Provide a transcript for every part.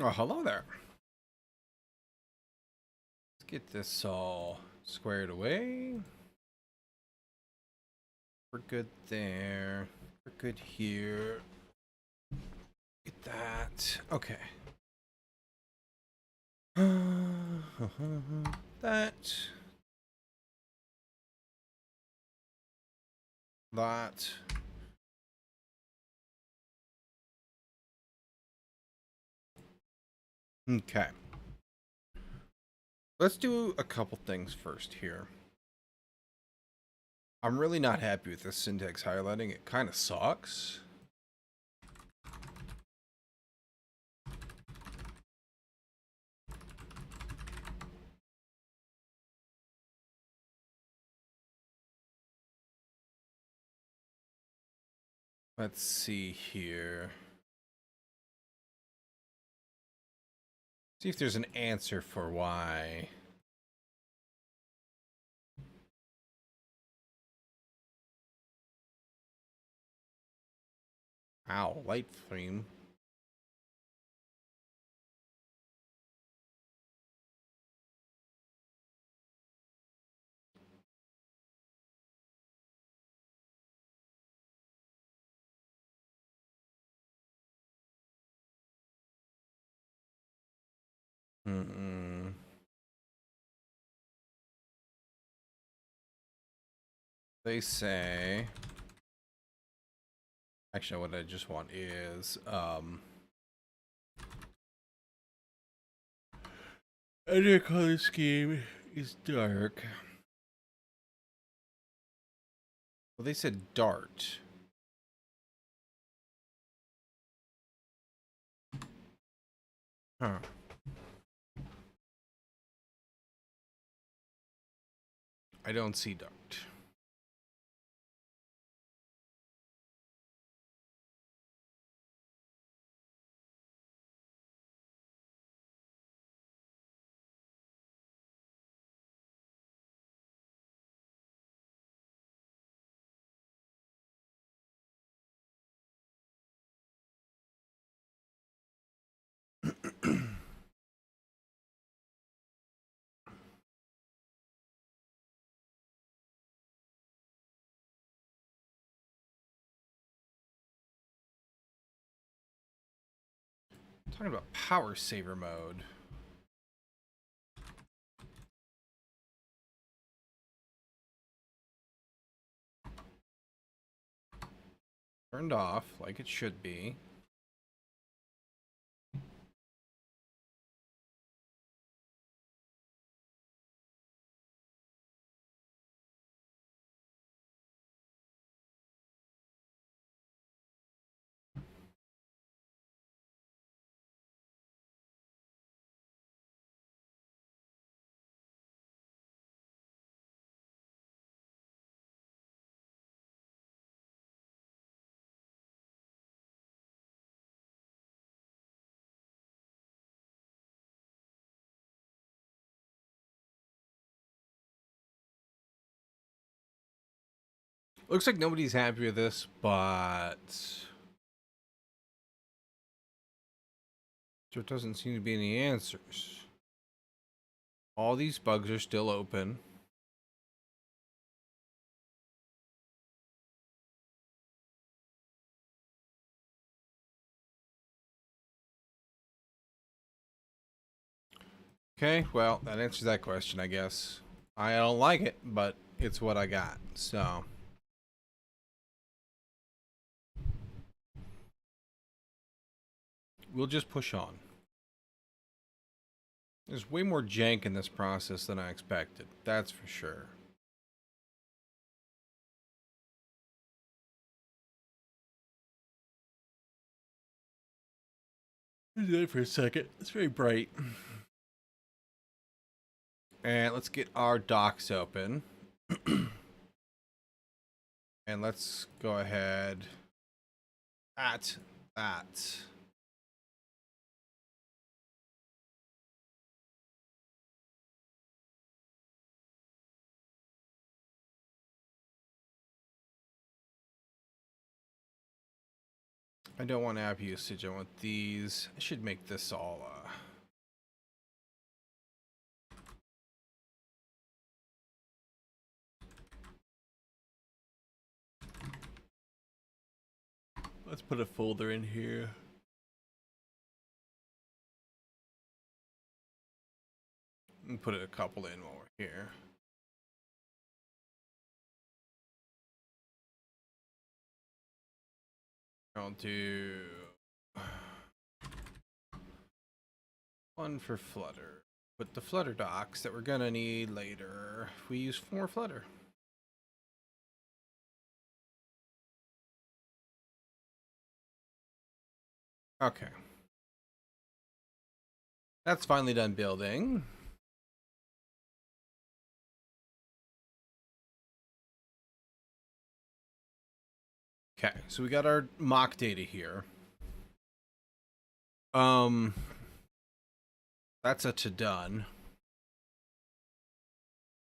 Oh, hello there. Let's get this all squared away. We're good there. We're good here. Get that. Okay. That. That. Okay. Let's do a couple things first here. I'm really not happy with this syntax highlighting. It kind of sucks. Let's see here. See if there's an answer for why. Ow, light frame. Mm-mm. They say. Actually, what I just want is edit color scheme is dark. Well, they said dart. Huh. I don't see dart. Talking about power saver mode. Turned off like it should be. Looks like nobody's happy with this, but there doesn't seem to be any answers. All these bugs are still open. Okay, well, that answers that question, I guess. I don't like it, but it's what I got. So, we'll just push on. There's way more jank in this process than I expected. That's for sure. Do that for a second. It's very bright. And let's get our docs open. And let's go ahead at that. I don't want app usage. I want these. I should make this all let's put a folder in here. And put a couple in while we're here. I'll do one for Flutter. Put the Flutter docs that we're gonna need later if we use more Flutter. Okay. That's finally done building. Okay, so we got our mock data here. That's a to done.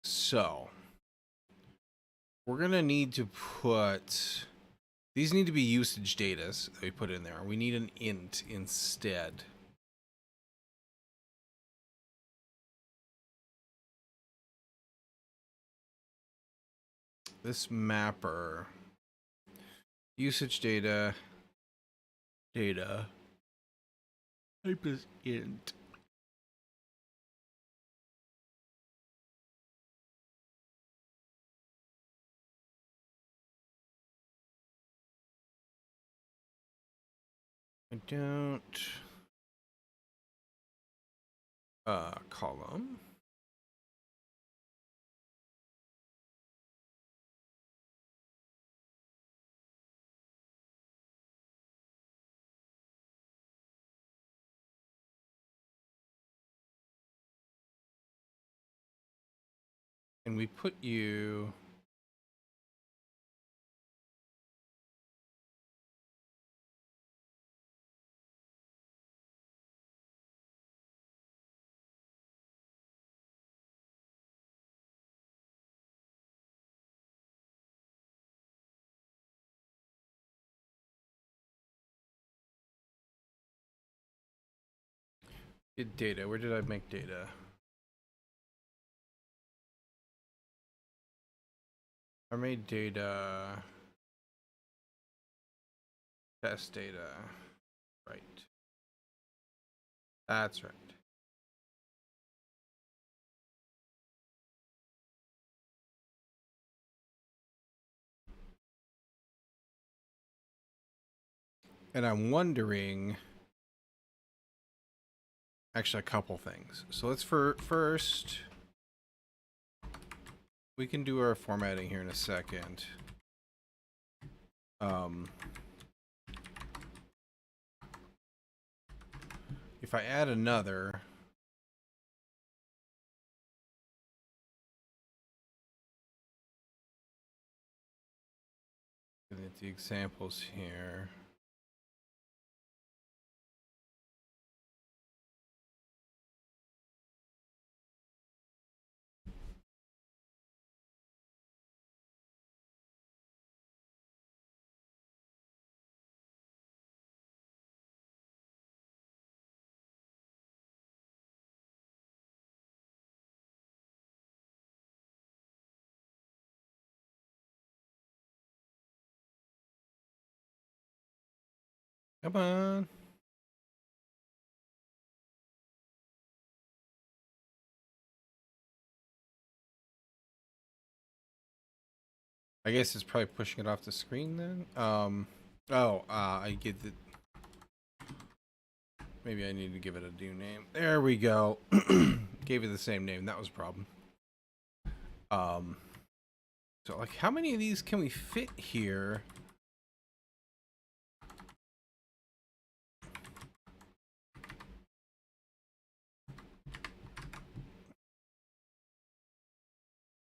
So we're gonna need to put these need to be usage data that we put in there. We need an int instead. This mapper usage data type is int. I don't column. And we put you did data. Where did I make data? I made data test data. Right. That's right. And I'm wondering, actually, a couple things. So let's first, we can do our formatting here in a second. If I add another, get the examples here. Come on. I guess it's probably pushing it off the screen then. I get the. Maybe I need to give it a new name. There we go. Gave it the same name. That was a problem. So like, how many of these can we fit here?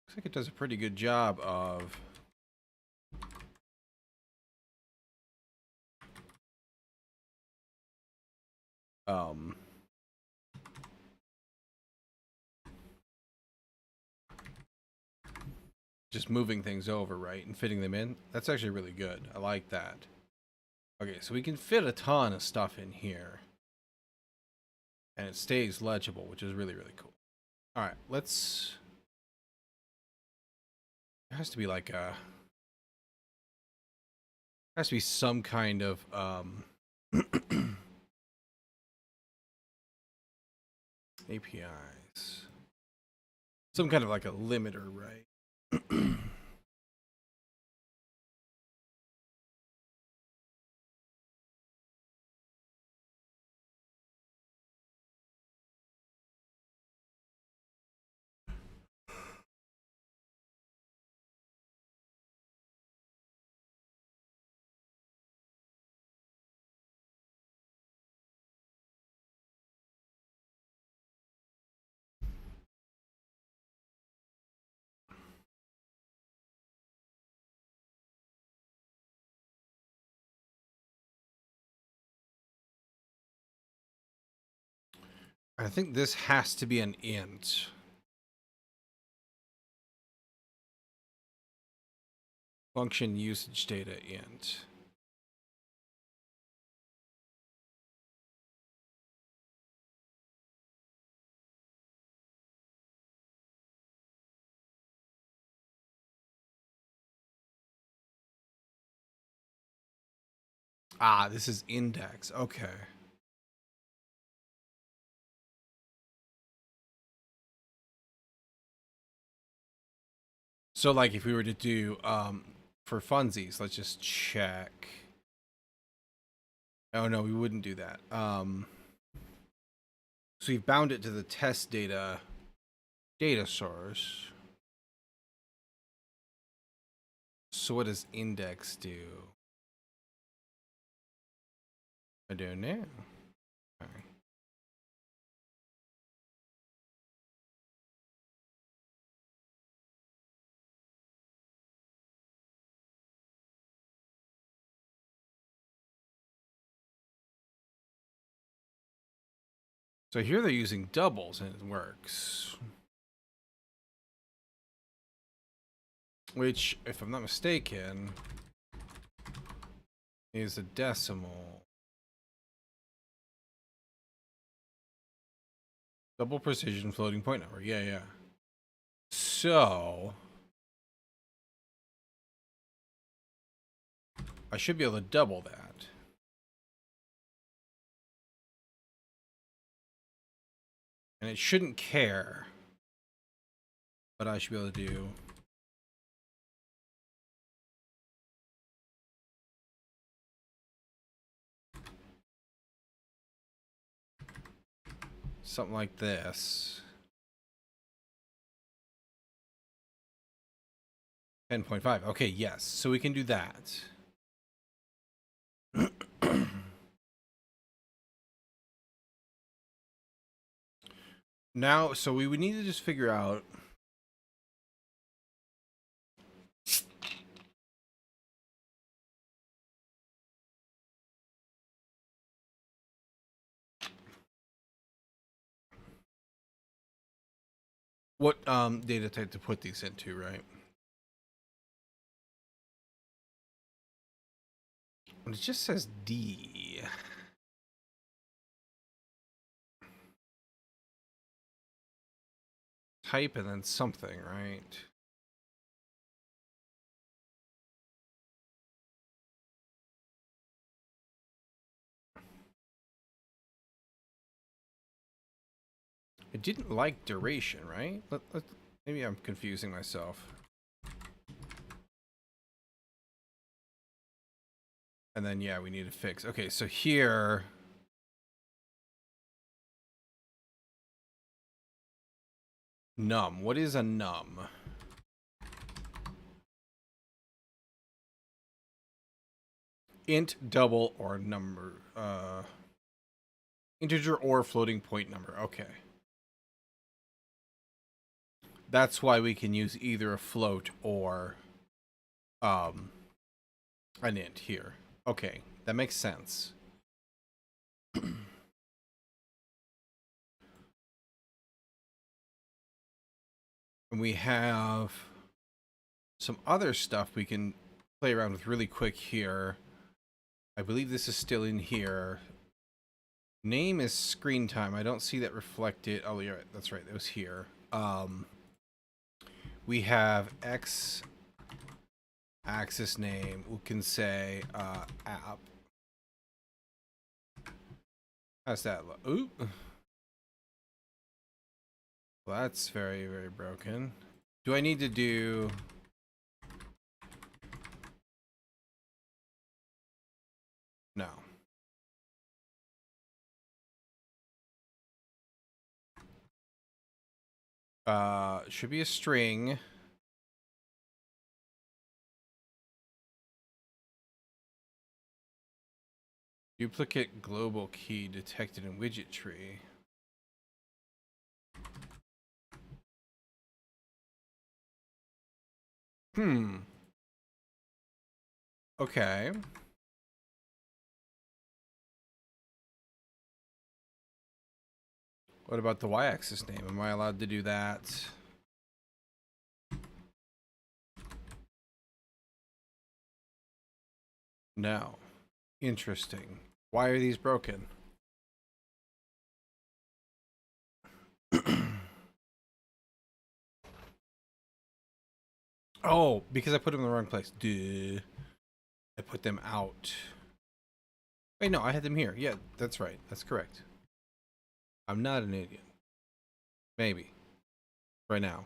Looks like it does a pretty good job of just moving things over, right, and fitting them in. That's actually really good. I like that. Okay, so we can fit a ton of stuff in here. And it stays legible, which is really, really cool. All right, let's... There has to be like a... There has to be some kind of... APIs. Some kind of like a limiter, right? I think this has to be an int. Function usage data int. Ah, this is index. Okay. So like if we were to do for funsies, let's just check. Oh no, we wouldn't do that. So we've bound it to the test data source. So what does index do? I don't know. Okay. So here they're using doubles and it works. Which, if I'm not mistaken, is a decimal. Double precision floating point number. Yeah, yeah. So I should be able to double that. And it shouldn't care. But I should be able to do something like this. 10.5. Okay, yes. So we can do that. Now, so we would need to just figure out what data type to put these into, right? And it just says D. Type and then something, right? It didn't like duration, right? Maybe I'm confusing myself. And then, yeah, we need to fix. Okay, so here... Num. What is a num? Int, double, or number. Integer or floating point number. Okay. That's why we can use either a float or an int here. Okay, that makes sense. And we have some other stuff we can play around with really quick here. I believe this is still in here. Name is screen time. I don't see that reflected. Oh, you're right. That's right. It was here. We have X axis name. We can say app. How's that look? Ooh. Well, that's very, very broken. Do I need to do... No. Should be a string. Duplicate global key detected in widget tree. Okay. What about the y-axis name? Am I allowed to do that? No. Interesting. Why are these broken? Oh, because I put them in the wrong place. Duh. I put them out. Wait, no, I had them here. Yeah, that's right. That's correct. I'm not an idiot. Maybe. Right now.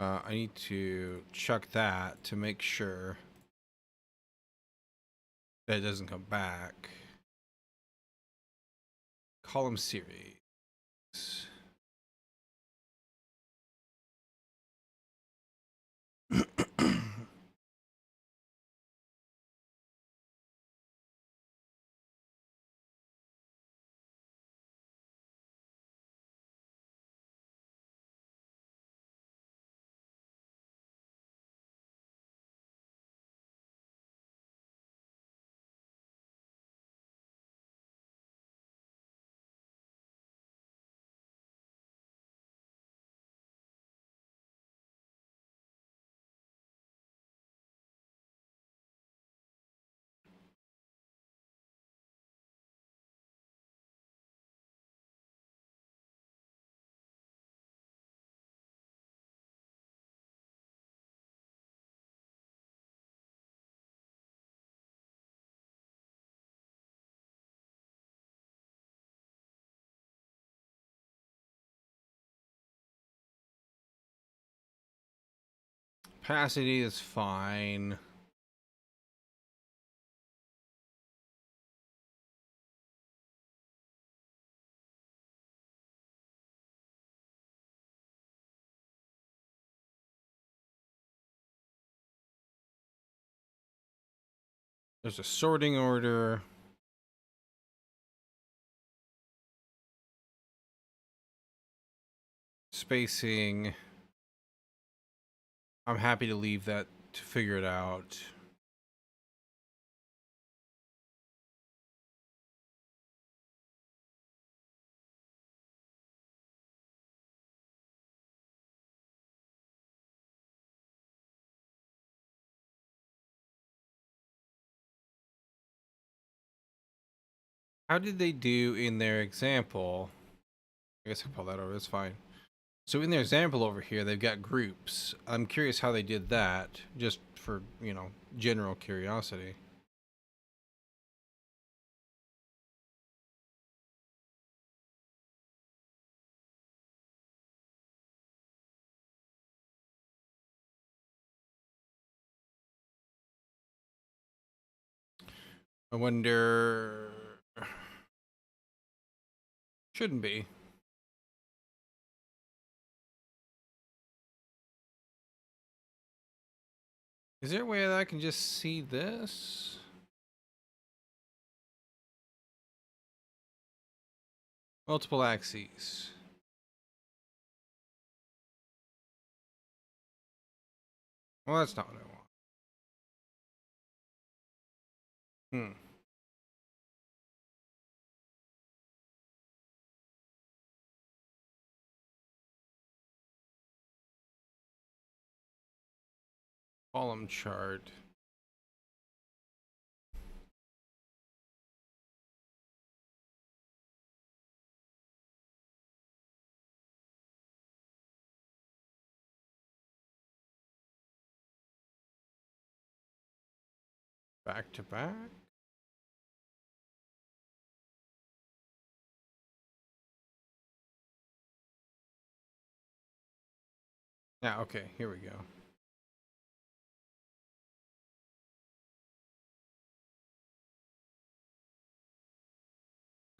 I need to chuck that to make sure that it doesn't come back. Column series. Opacity is fine. There's a sorting order. Spacing. I'm happy to leave that to figure it out. How did they do in their example? I guess I pull that over. That's fine. So in their example over here, they've got groups. I'm curious how they did that, just for, you know, general curiosity. I wonder... Shouldn't be. Is there a way that I can just see this? Multiple axes. Well, that's not what I want. Column chart. Back to back. Yeah, okay, here we go.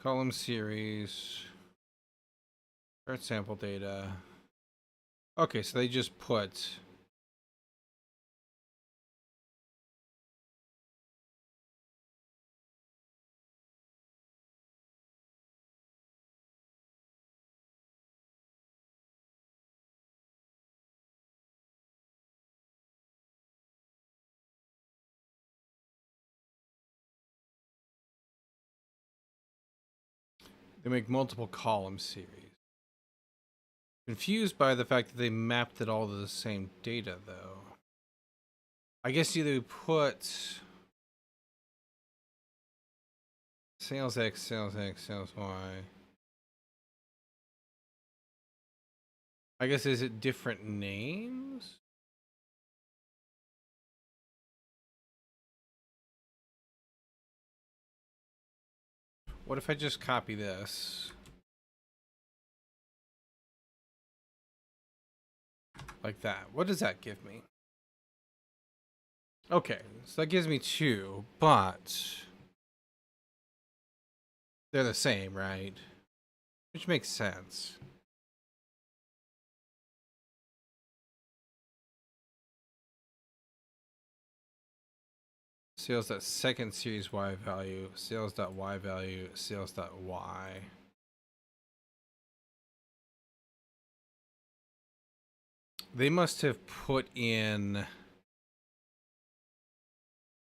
Column series. Start sample data. Okay, so they just put they make multiple column series. Confused by the fact that they mapped it all to the same data, though. I guess either put sales X, sales X, sales Y. I guess, is it different names? What if I just copy this? Like that. What does that give me? Okay, so that gives me 2, but they're the same, right? Which makes sense. Sales.second series Y value, sales.Y value, sales.Y. They must have put in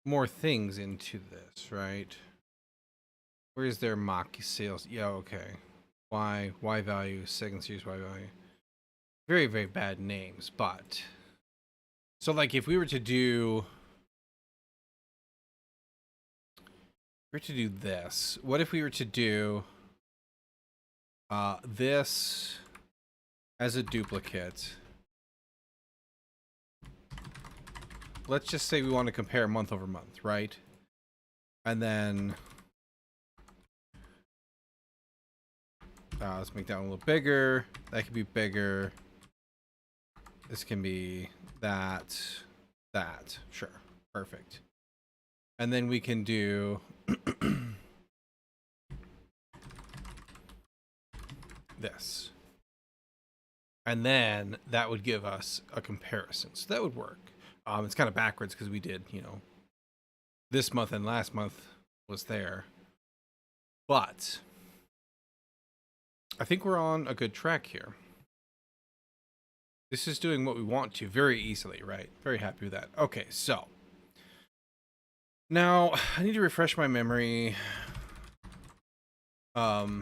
more things into this, right? Where's their mock sales? Yeah, okay. Y value, second series Y value. Very, very bad names, but so like if we were to do this, what if we were to do this as a duplicate? Let's just say we want to compare month over month, right? And then let's make that one a little bigger. That could be bigger. This can be that. Sure. Perfect. And then we can do this. And then that would give us a comparison. So that would work. It's kind of backwards because we did, this month and last month was there. But I think we're on a good track here. This is doing what we want to very easily, right? Very happy with that. Okay, so now I need to refresh my memory. I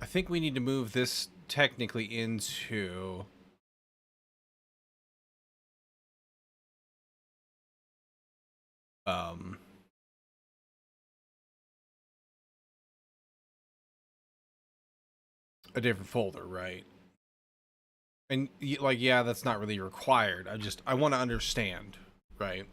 think we need to move this technically into a different folder, right? And like, yeah, that's not really required. I want to understand, right?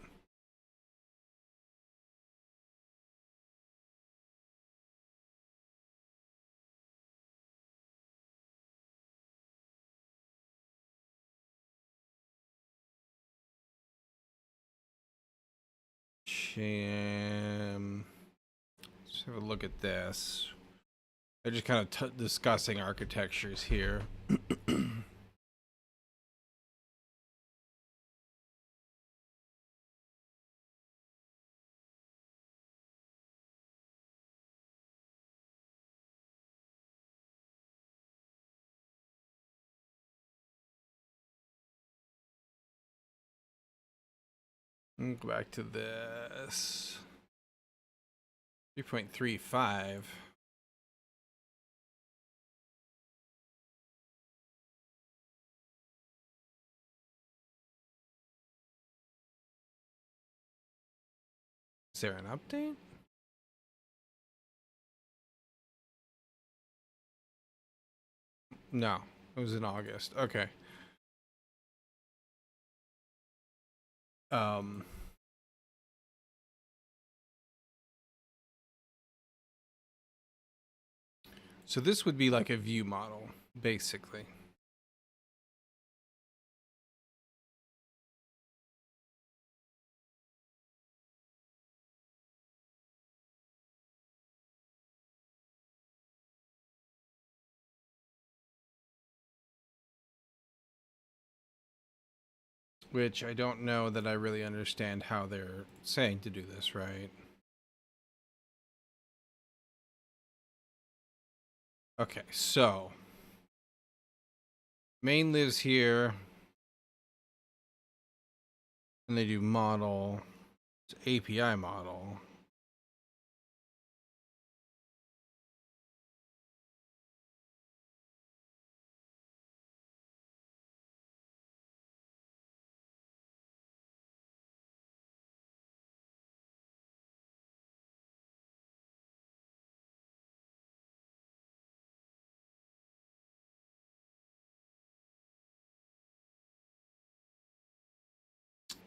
Let's have a look at this. They're just kind of discussing architectures here. Go back to this. 3.35. Is there an update? No, it was in August. Okay. Um, so this would be like a view model, basically. Which I don't know that I really understand how they're saying to do this, right? Okay, so main lives here, and they do model, API model.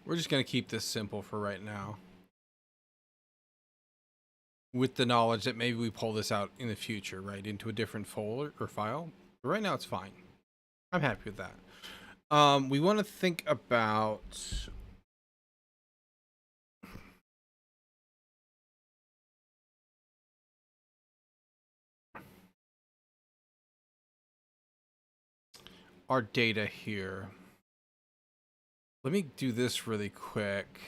We're just going to keep this simple for right now, with the knowledge that maybe we pull this out in the future, right, into a different folder or file. But right now it's fine. I'm happy with that. We want to think about our data here. Let me do this really quick.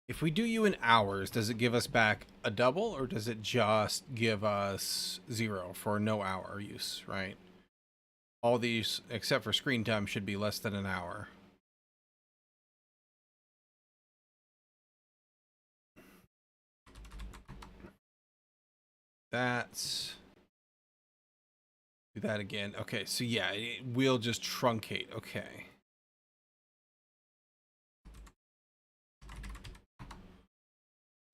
If we do you in hours, does it give us back a double, or does it just give us 0 for no hour use, right? All these, except for screen time, should be less than an hour. That's... do that again. Okay, so yeah, it will just truncate. Okay.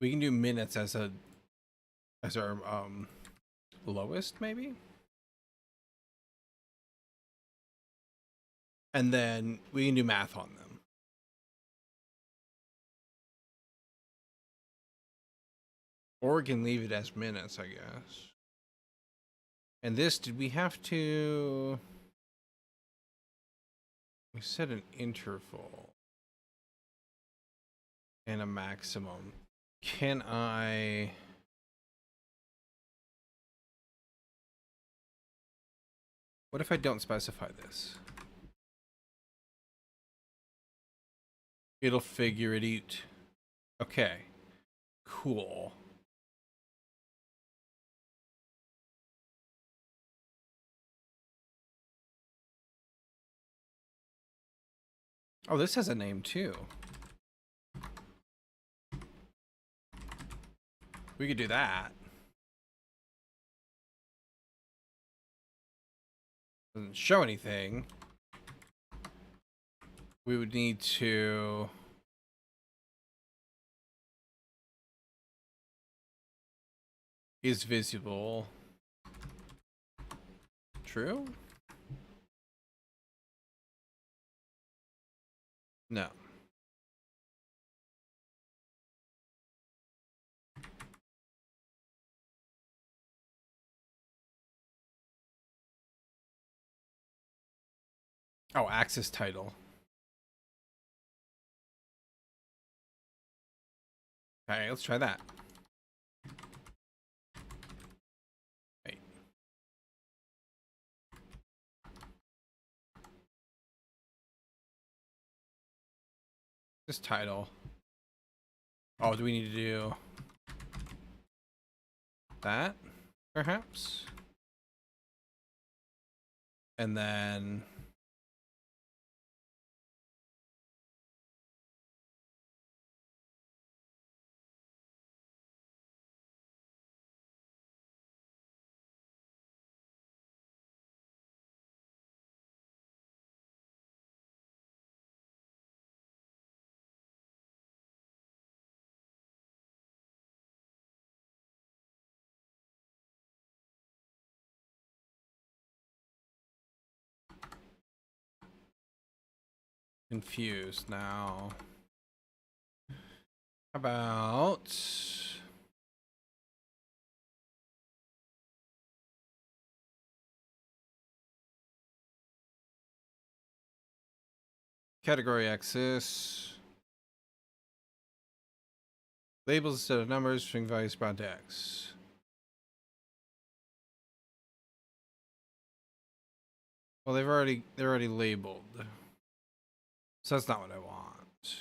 We can do minutes as our lowest, maybe? And then we can do math on them. Or we can leave it as minutes, I guess. And this, did we have to... we set an interval and a maximum. Can I... what if I don't specify this? It'll figure it out. Okay. Cool. Oh, this has a name too. We could do that. Doesn't show anything. We would need to... is visible. True? No. Oh, access title. Okay, let's try that. Wait. This title. Oh, do we need to do that? Perhaps? And then... confused now. How about category axis, labels instead of numbers, string values bound to X. Well, they're already labeled. So that's not what I want.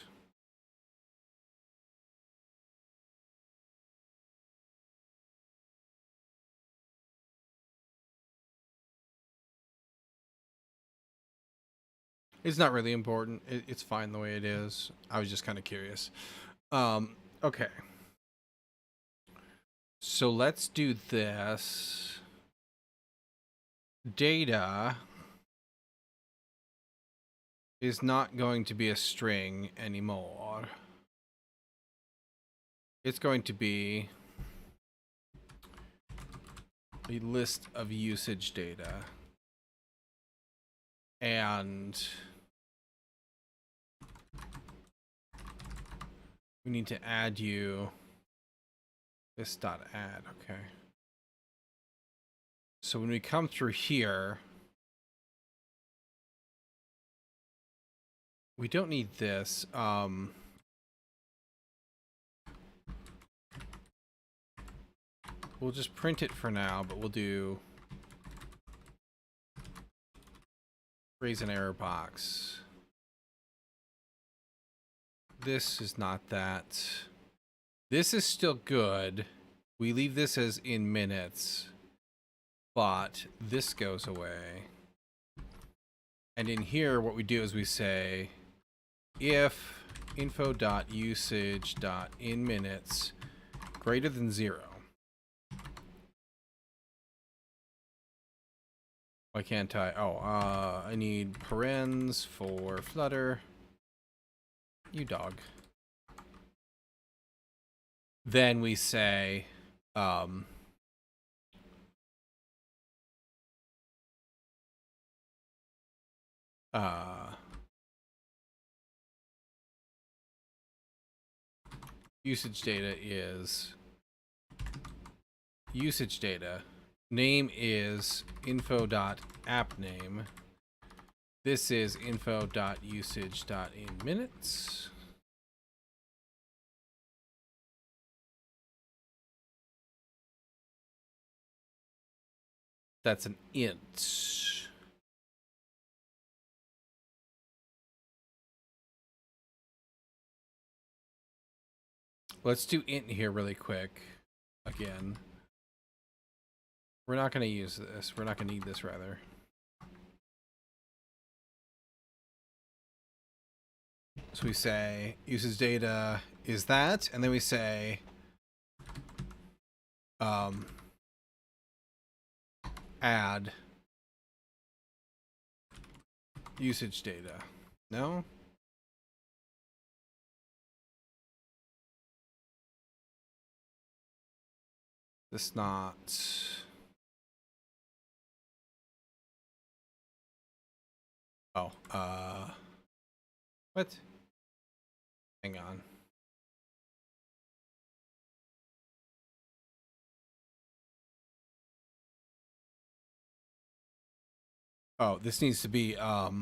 It's not really important. It's fine the way it is. I was just kind of curious. Okay. So let's do this. Data is not going to be a string anymore. It's going to be a list of usage data. And we need to add you this dot add. Okay. So when we come through here, we don't need this. We'll just print it for now, but we'll do raise an error box. This is not that. This is still good. We leave this as in minutes, but this goes away. And in here, what we do is we say if info.usage.inMinutes greater than 0. Why can't I? Oh, I need parens for Flutter. You dog. Then we say, usage data is usage data. Name is info.appName. This is info.usage.inMinutes. That's an int. Let's do int here really quick. Again. We're not going to use this. We're not going to need this, rather. So we say usage data is that, and then we say add usage data. No? This not. Oh, what? Hang on. Oh, this needs to be, that.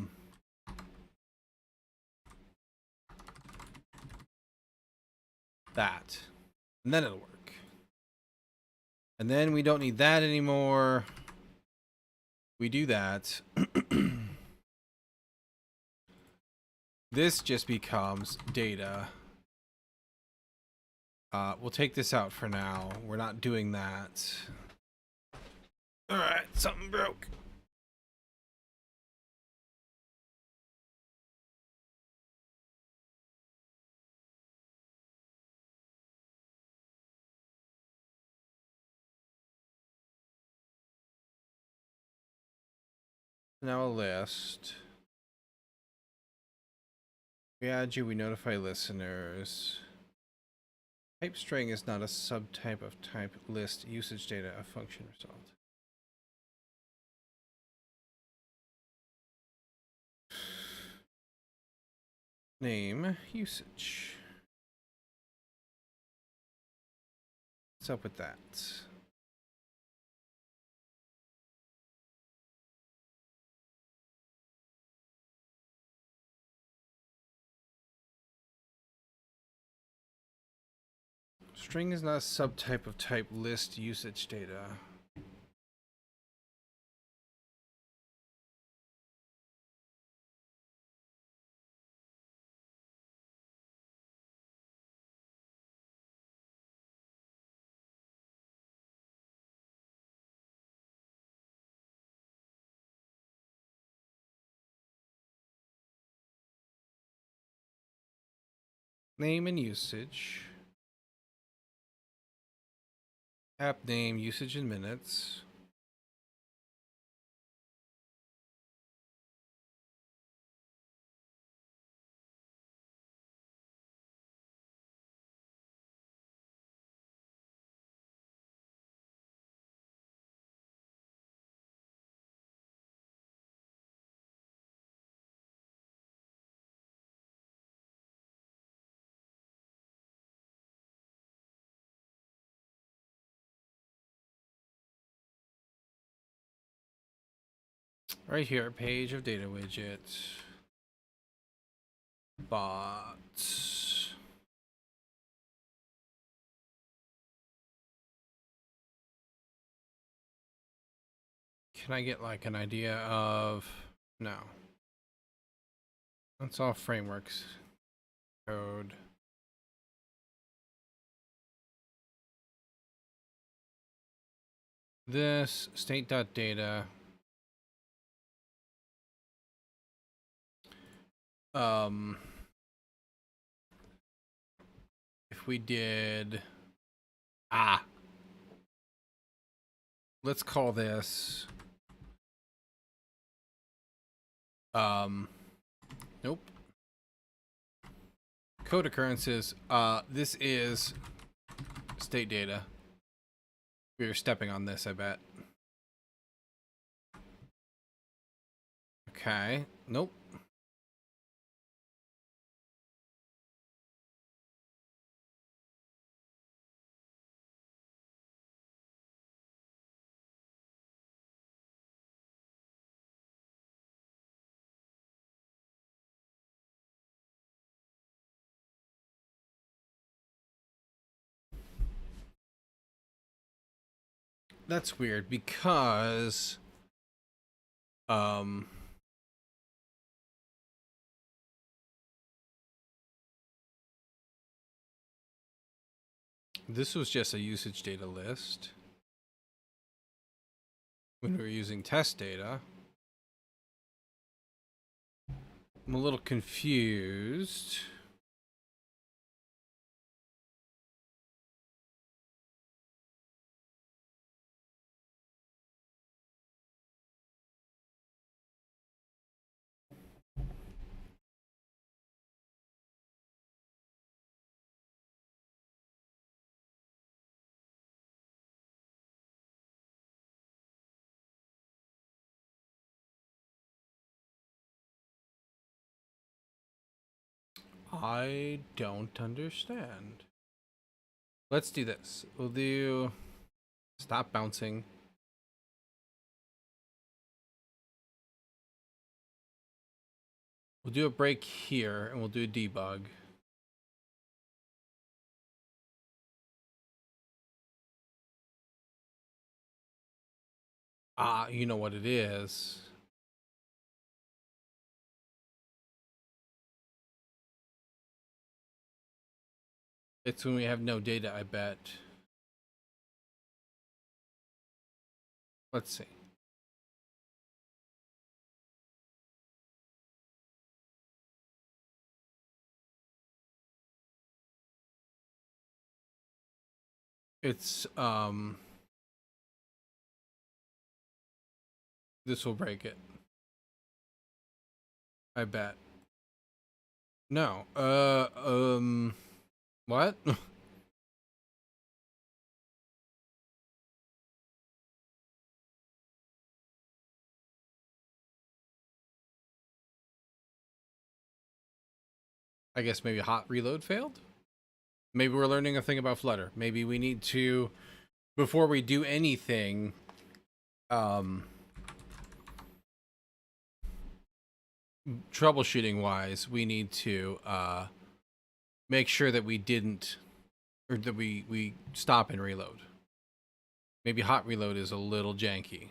And then it'll work. And then we don't need that anymore. We do that. This just becomes data. We'll take this out for now. We're not doing that. All right, something broke. Now a list. We add you, we notify listeners. Type string is not a subtype of type list usage data, a function result. Name usage. What's up with that? String is not a subtype of type list usage data. Name and usage. App name, usage in minutes. Right here, page of data widget. Bots. Can I get like an idea of... No. That's all frameworks. Code. This state.data. If we did... Let's call this... Nope. Code occurrences. This is state data. We are stepping on this, I bet. Okay. Nope. That's weird because this was just a usage data list when we were using test data. I'm a little confused. I don't understand. Let's do this. We'll do stop bouncing. We'll do a break here and we'll do a debug. You know what it is. It's when we have no data, I bet. Let's see. It's this will break it. I bet. No. What? I guess maybe hot reload failed. Maybe we're learning a thing about Flutter. Maybe we need to, before we do anything, troubleshooting wise, we need to make sure that we didn't, or that we stop and reload. Maybe hot reload is a little janky.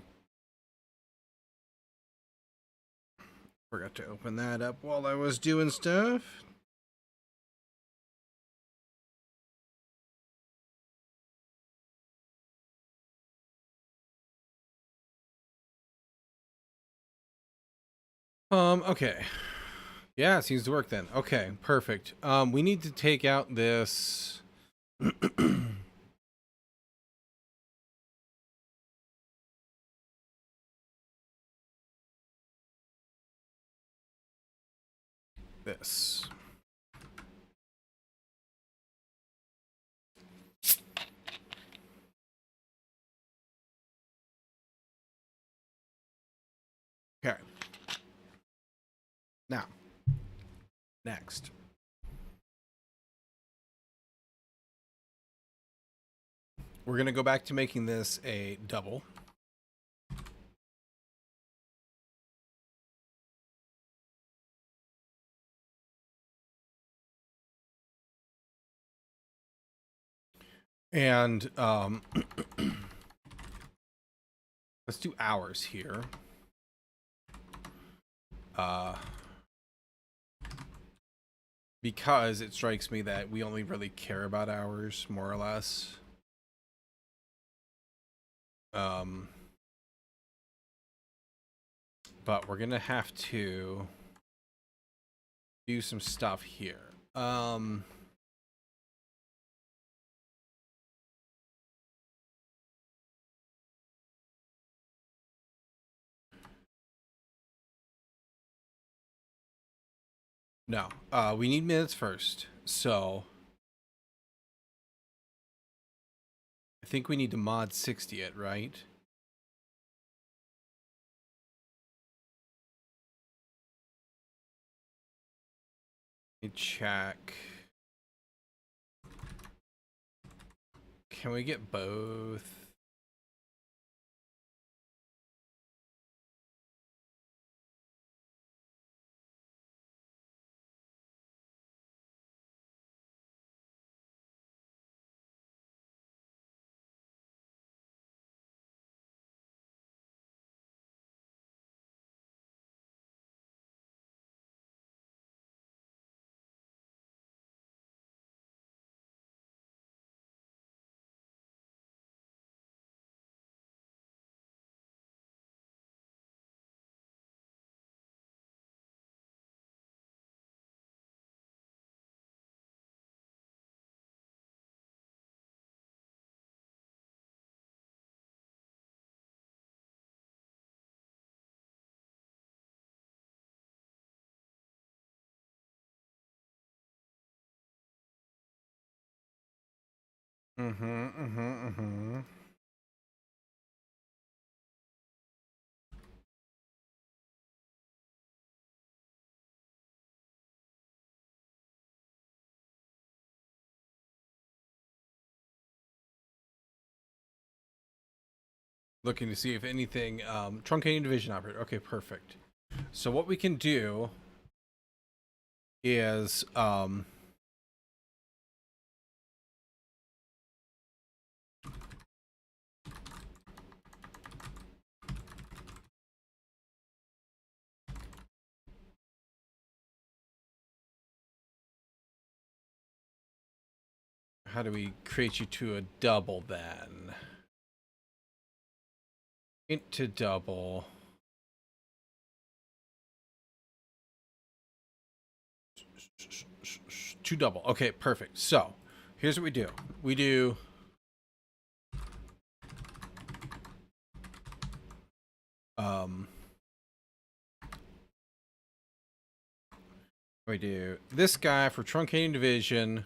Forgot to open that up while I was doing stuff. Okay. Yeah, it seems to work then. Okay, perfect. We need to take out this. This. Okay. Now, next. We're going to go back to making this a double. And let's do hours here. Because it strikes me that we only really care about hours, more or less. But we're gonna have to do some stuff here. No, we need minutes first. So I think we need to mod 60 it, right? Let me check. Can we get both? Looking to see if anything, truncating division operator. Okay, perfect. So what we can do is, how do we create you to a double then? Int to double. To double. Okay, perfect. So here's what we do. We do we do this guy for truncating division,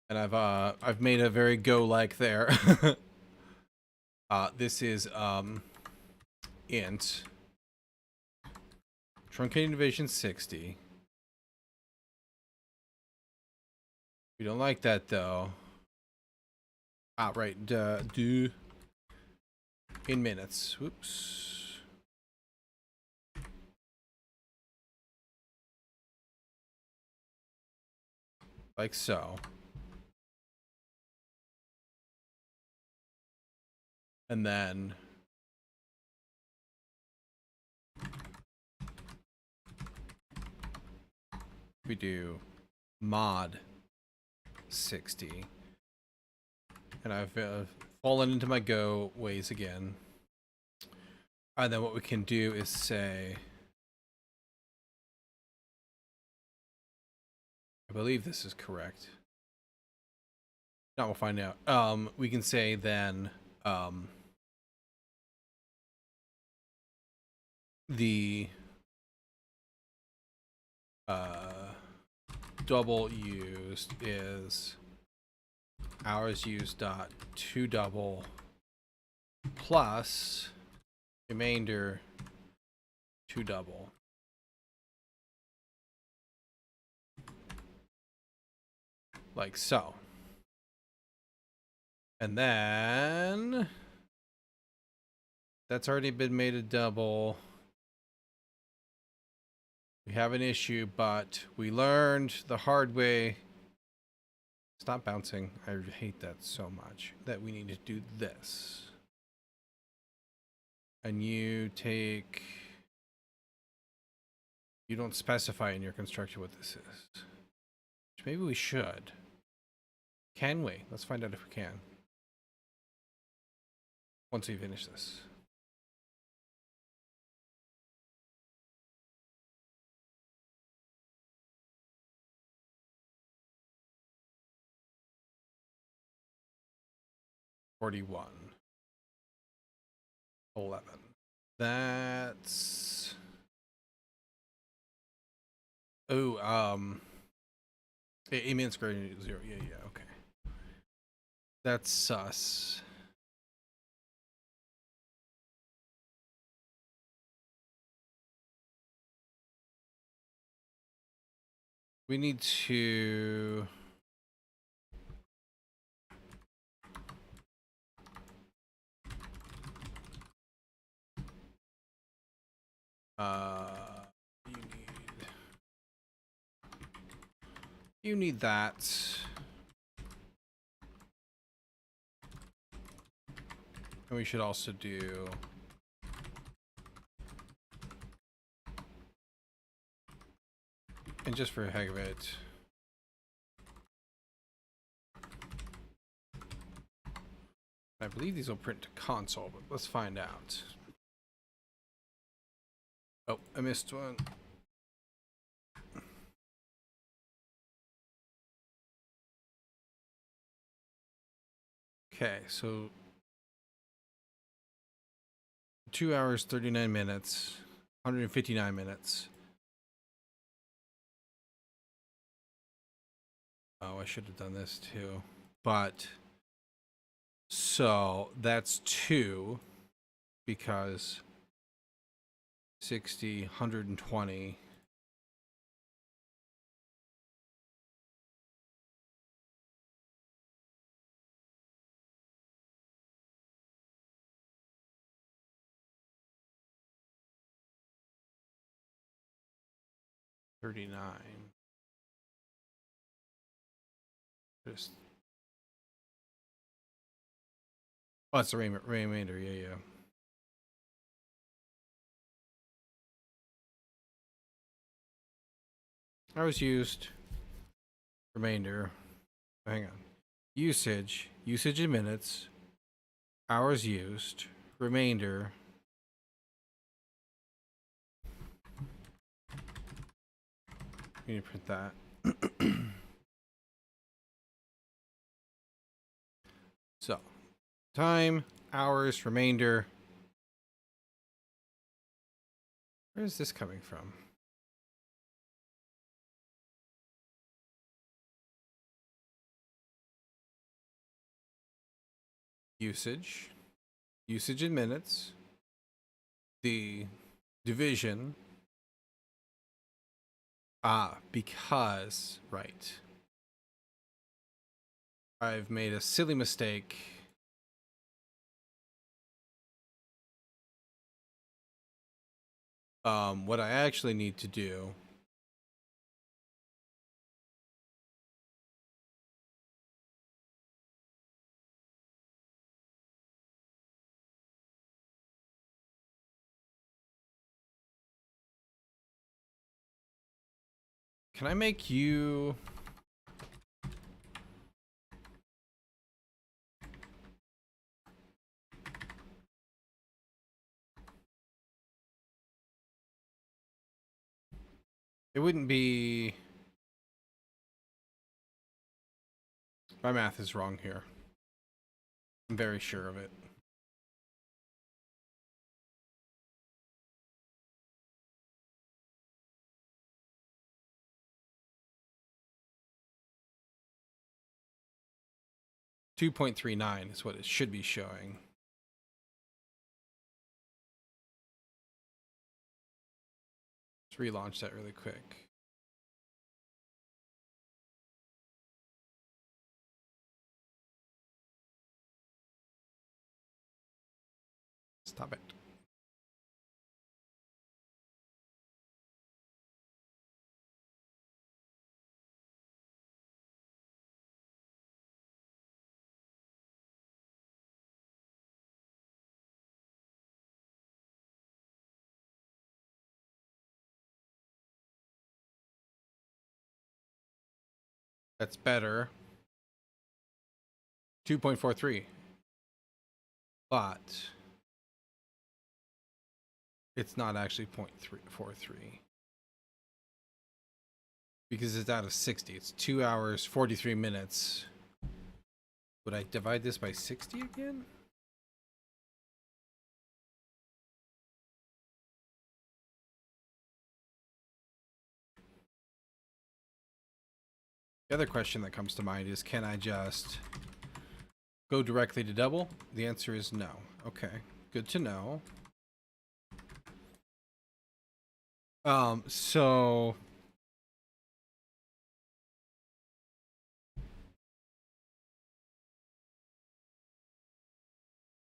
and I've made a very go-like there. This is int truncating division 60. We don't like that though. Ah, right. Do in minutes. Whoops. Like so. And then we do mod 60. And I've fallen into my Go ways again. And then what we can do is say, I believe this is correct. Now we'll find out. We can say then the double used is hours used dot to double plus remainder to double. Like so. And then that's already been made a double. We have an issue, but we learned the hard way. Stop bouncing. I hate that so much. That we need to do this. And you take... You don't specify in your construction what this is. Which maybe we should. Can we? Let's find out if we can. Once we finish this. $41. 11. That's... Oh, it means greater than 0. Yeah, okay. That's sus. We need to... you need that. And we should also do... And just for the heck of it... I believe these will print to console, but let's find out. Oh, I missed one. Okay, so 2 hours, 39 minutes, 159 minutes. Oh, I should have done this too. But, so that's 2 because 60, 120. $39. Just... Oh, it's the remainder. Yeah. Hours used. Remainder. Hang on. Usage in minutes. Hours used. Remainder. We need to print that. So, time, hours, remainder. Where is this coming from? Usage in minutes, the division. Because, right. I've made a silly mistake. What I actually need to do can I make you it wouldn't be my math is wrong here. I'm very sure of it. $2.39 is what it should be showing. Let's relaunch that really quick. Stop it. That's better. 2.43. But it's not actually 0.343 because it's out of 60. It's 2 hours 43 minutes. Would I divide this by 60 again? The other question that comes to mind is, can I just go directly to double? The answer is no. Okay, good to know. So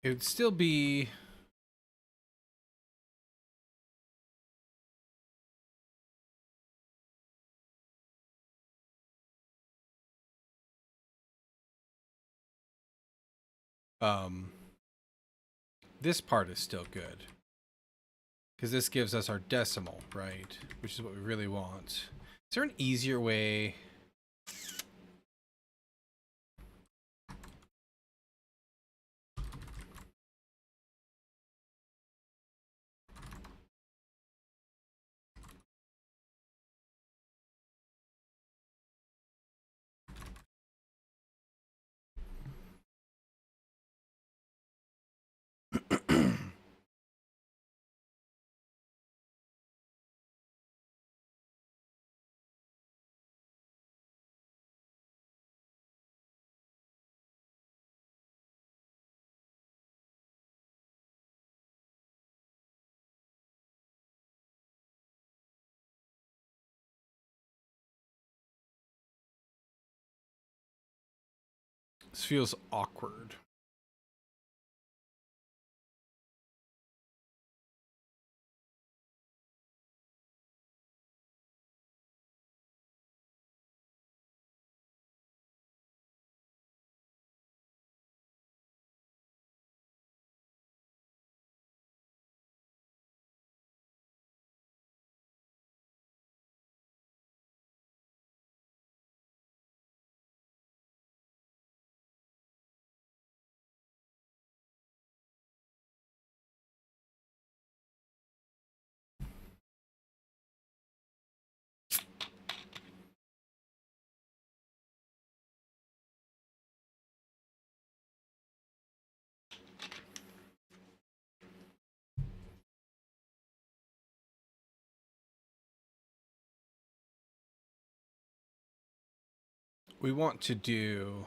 it would still be this part is still good because this gives us our decimal, right? Which is what we really want. Is there an easier way? This feels awkward. We want to do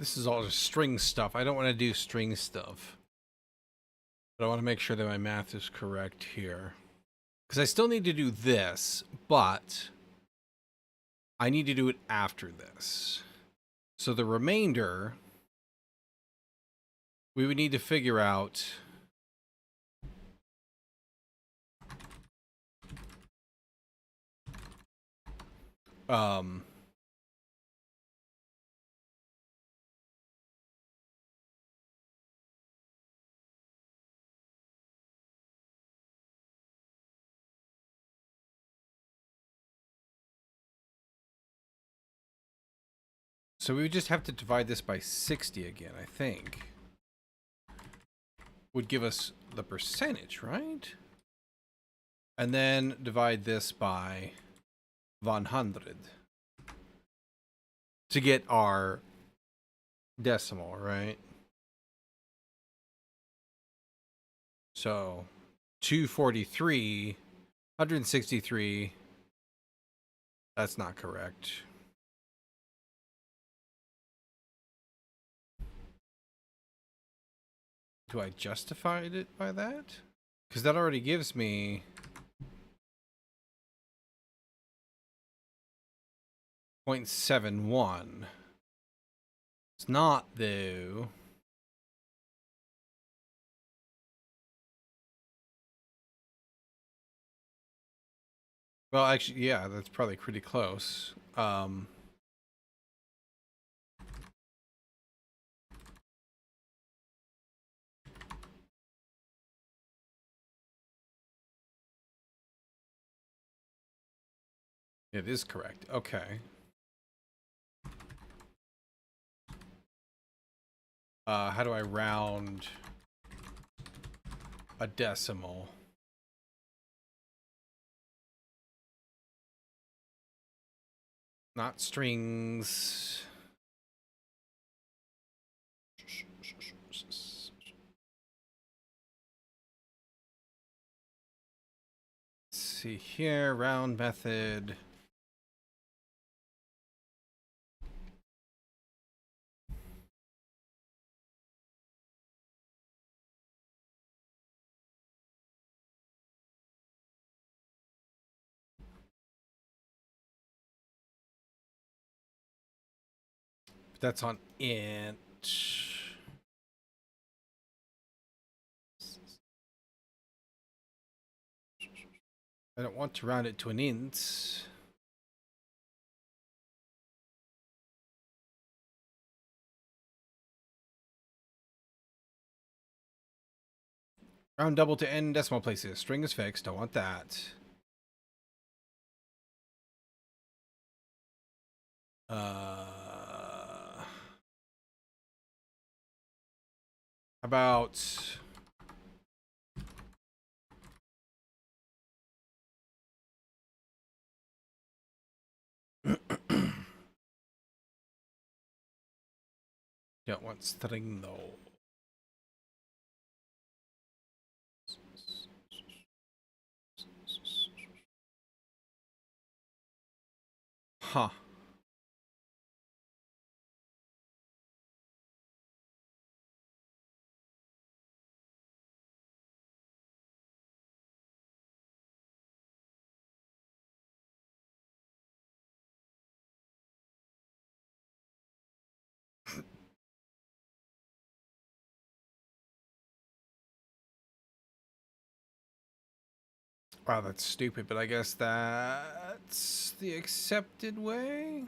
This is all just string stuff. I don't want to do string stuff. But I want to make sure that my math is correct here. Because I still need to do this, but I need to do it after this. So the remainder, we would need to figure out so we would just have to divide this by 60 again, I think. Would give us the percentage, right? And then divide this by 100 to get our decimal, right? So 243, 163, that's not correct. Do I justify it by that? Because that already gives me 0.71. It's not, though. Well, actually, yeah, that's probably pretty close. It is correct. Okay. How do I round a decimal? Not strings. Let's see here, round method. That's on int. I don't want to round it to an int. Round double to n decimal places. String is fixed. Don't want that. About don't want string though. Huh. Wow, that's stupid, but I guess that's the accepted way.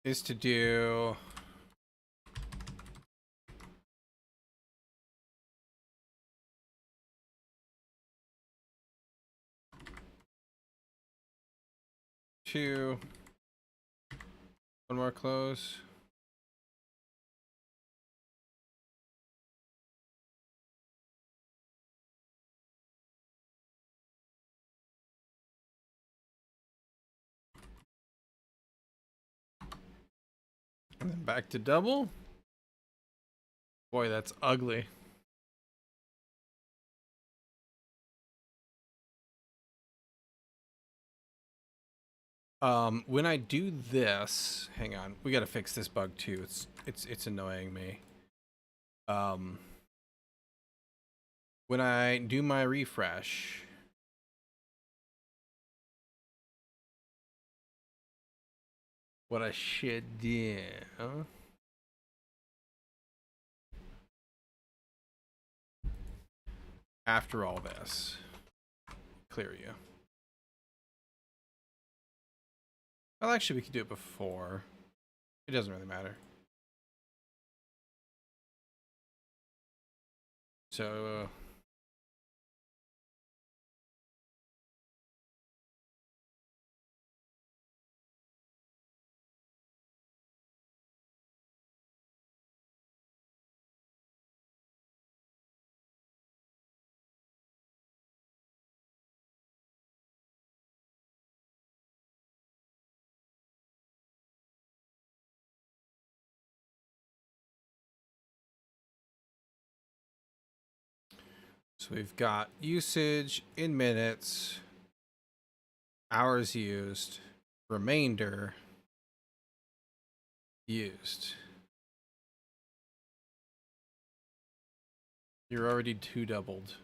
Is to do two, one more close. And then back to double. Boy, that's ugly. When I do this, hang on, we got to fix this bug too. It's annoying me. When I do my refresh, what I should do after all this, clear you. Well, actually, we could do it before. It doesn't really matter. So we've got usage in minutes, hours used, remainder used. You're already two doubled.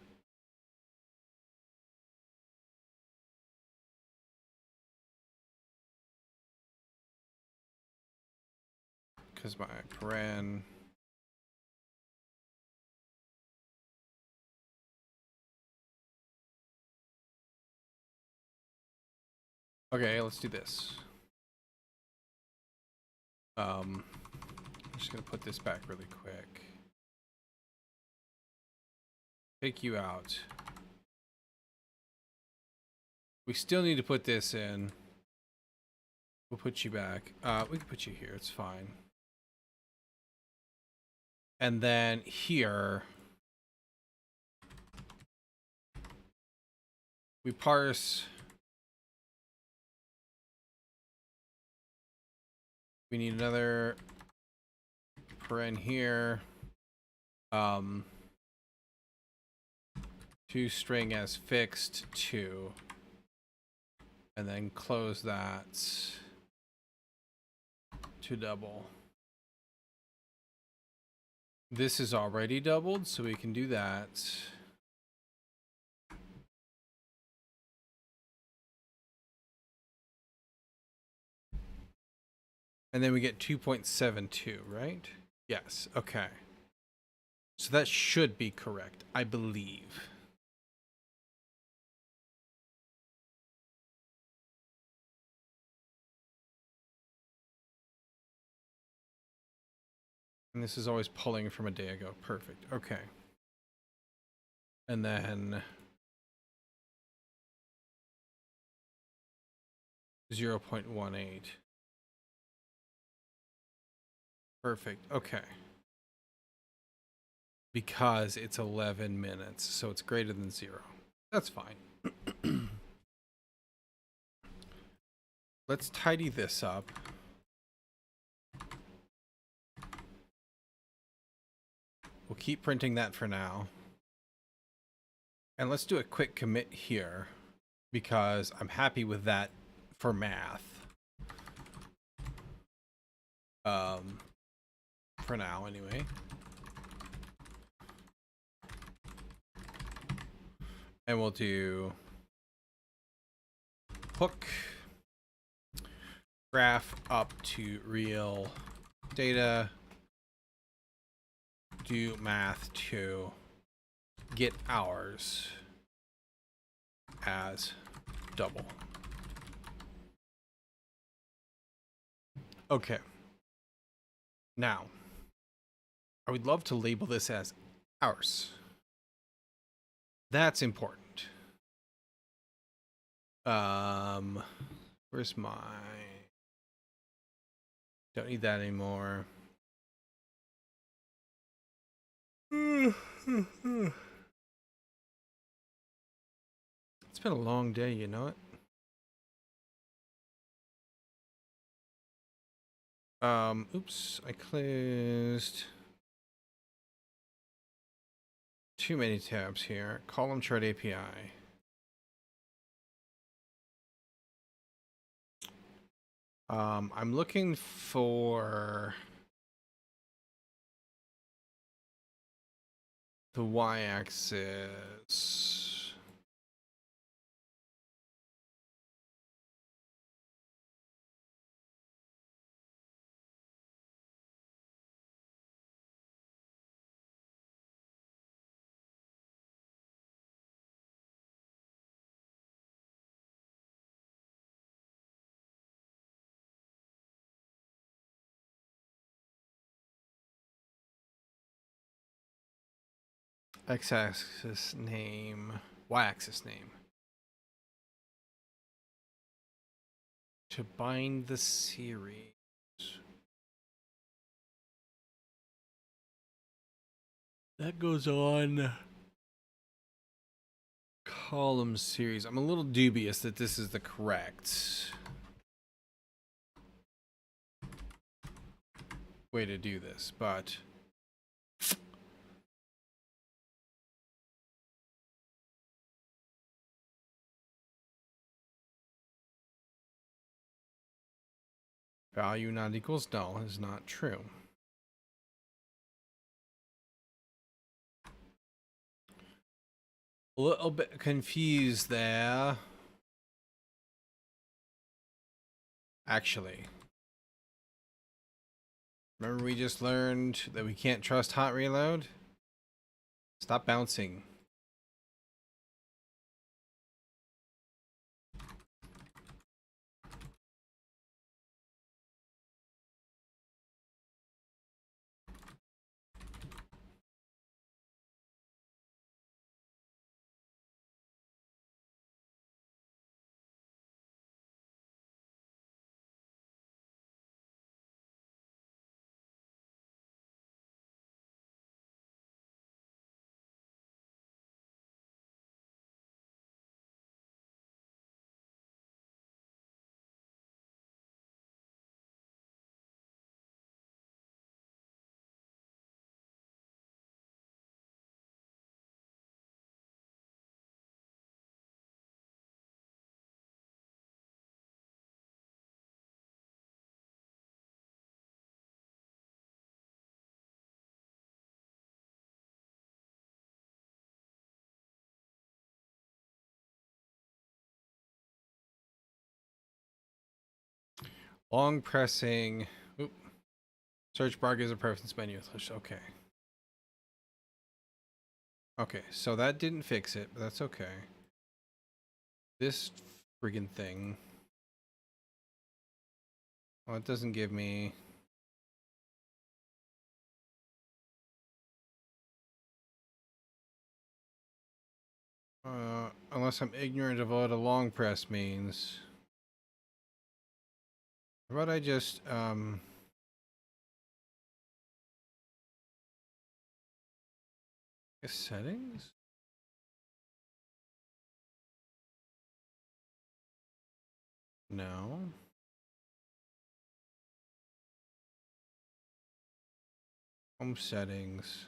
Because my paren. Okay, let's do this. I'm just gonna put this back really quick. Take you out. We still need to put this in. We'll put you back. We can put you here. It's fine. And then here, we parse. We need another paren here. To string as fixed 2. And then close that to double. This is already doubled, so we can do that. And then we get 2.72, right? Yes, okay. So that should be correct, I believe. And this is always pulling from a day ago. Perfect. Okay. And then 0.18. Perfect. Okay. Because it's 11 minutes, so it's greater than 0. That's fine. Let's tidy this up. We'll keep printing that for now. And let's do a quick commit here, because I'm happy with that for math. For now, anyway. And we'll do hook graph up to real data. Do math to get hours as double. Okay. Now, I would love to label this as hours. That's important. Where's my... Don't need that anymore. It's been a long day, you know it? Oops, I closed too many tabs here. Column chart API. I'm looking for the y-axis. X-axis name, y-axis name. To bind the series. That goes on column series. I'm a little dubious that this is the correct way to do this, but value not equals null is not true. A little bit confused there. Actually, remember we just learned that we can't trust hot reload? Stop bouncing. Long pressing. Oop. Search bar gives a preference menu. Okay. Okay, so that didn't fix it, but that's okay. This friggin' thing. Well, it doesn't give me. Unless I'm ignorant of what a long press means. How about I just, settings? No. Home settings.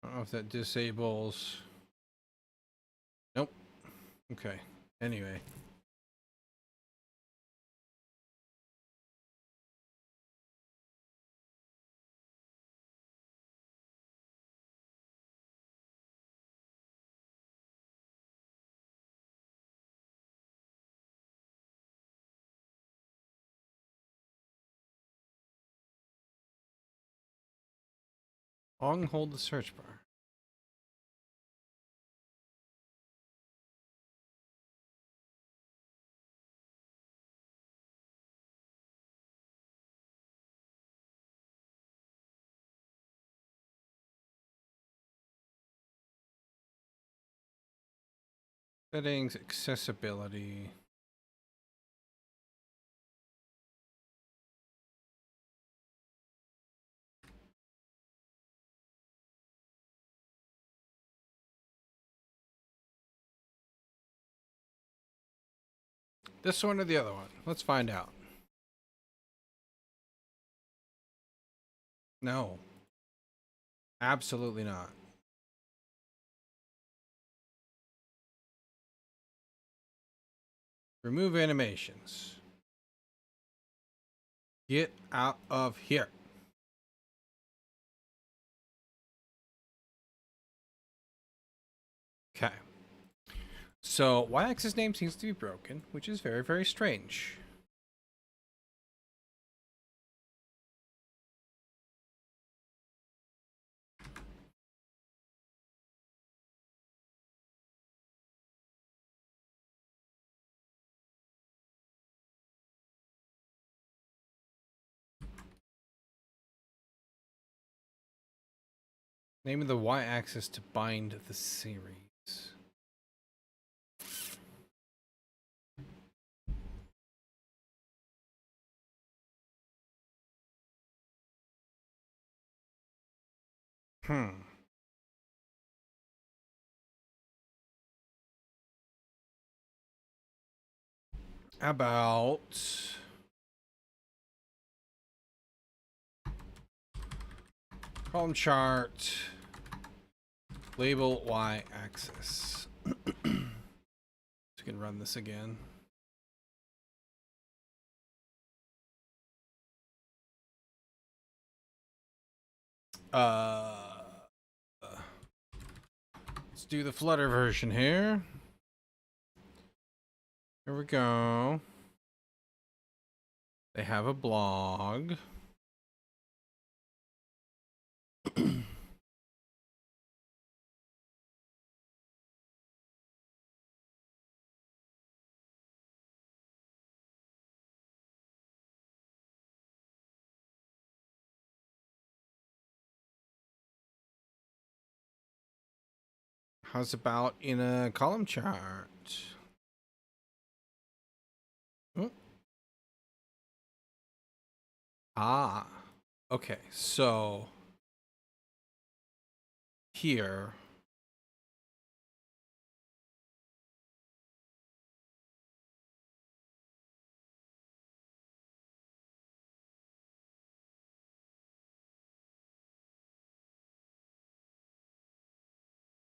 I don't know if that disables. Nope. Okay. Anyway. Long hold the search bar. Settings, accessibility. This one or the other one? Let's find out. No. Absolutely not. Remove animations. Get out of here. Okay. So y-axis name seems to be broken, which is very, very strange. Name of the y-axis to bind the series. Hmm. About column chart, label y-axis. So you can run this again. Let's do the Flutter version here. Here we go. They have a blog. How's about in a column chart? Oh. Ah, okay. So here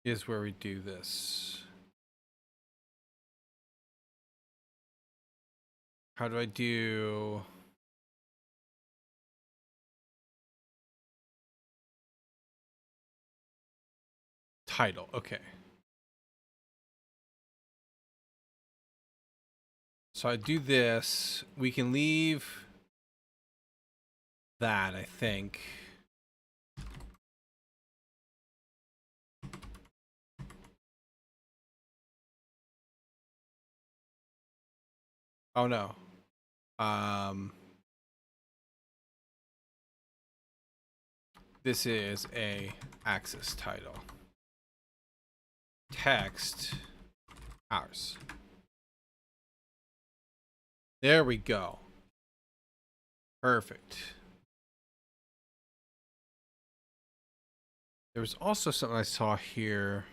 is where we do this. How do I do? Title. Okay. So I do this. We can leave that, I think. Oh no. This is a axis title. Text ours. There we go. Perfect. There was also something I saw here.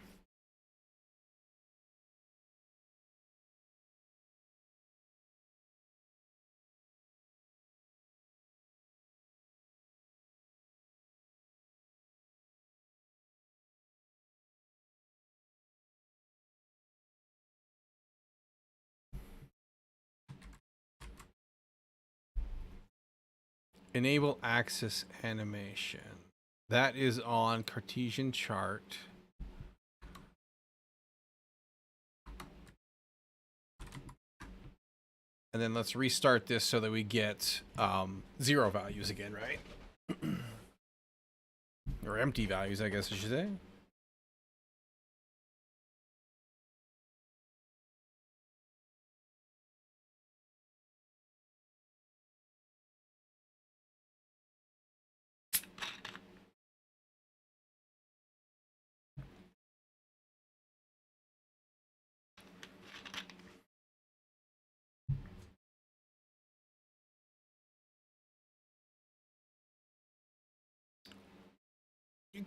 Enable axis animation. That is on Cartesian chart. And then let's restart this so that we get 0 values again, right? Or empty values, I guess I should say.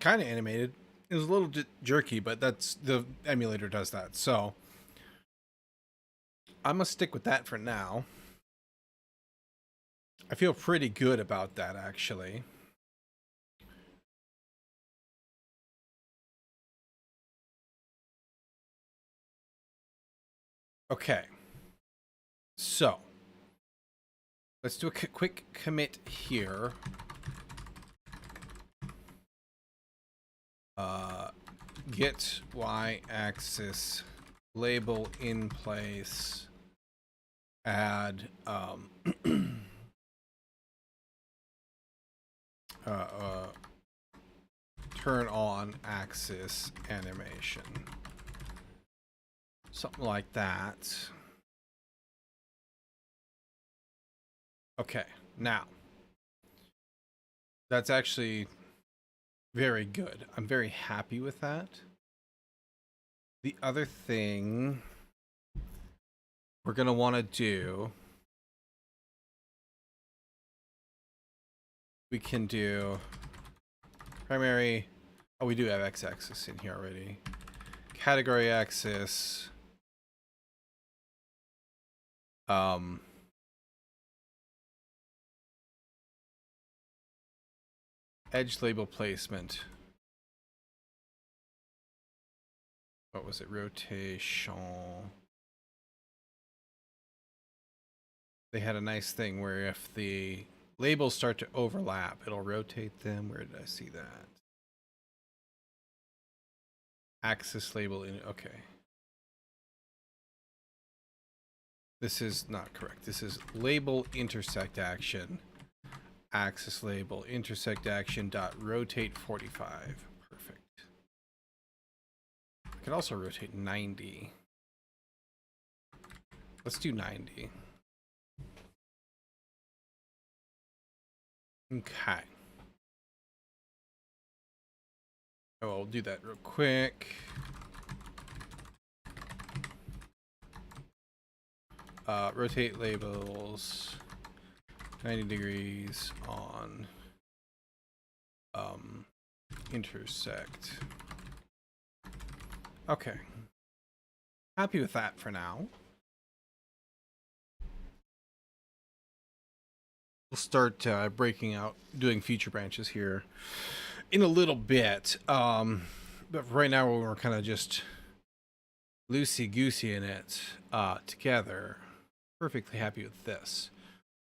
Kind of animated. It was a little jerky, but that's the emulator does that. So I'm gonna stick with that for now. I feel pretty good about that, actually. Okay. So let's do a quick commit here. Get y-axis label in place. Add turn on axis animation. Something like that. Okay, now that's actually very good. I'm very happy with that. The other thing we're going to want to do, we can do primary. Oh, we do have x-axis in here already. Category axis. Edge label placement. What was it? Rotation. They had a nice thing where if the labels start to overlap, it'll rotate them. Where did I see that? Axis label in. Okay. This is not correct. This is label intersect action. Axis label intersect action dot rotate 45. Perfect. I could also rotate 90. Let's do 90. Okay. Oh, I'll do that real quick. Rotate labels 90 degrees on intersect. Okay. Happy with that for now. We'll start breaking out, doing feature branches here in a little bit. But right now we're kind of just loosey-goosey in it together. Perfectly happy with this.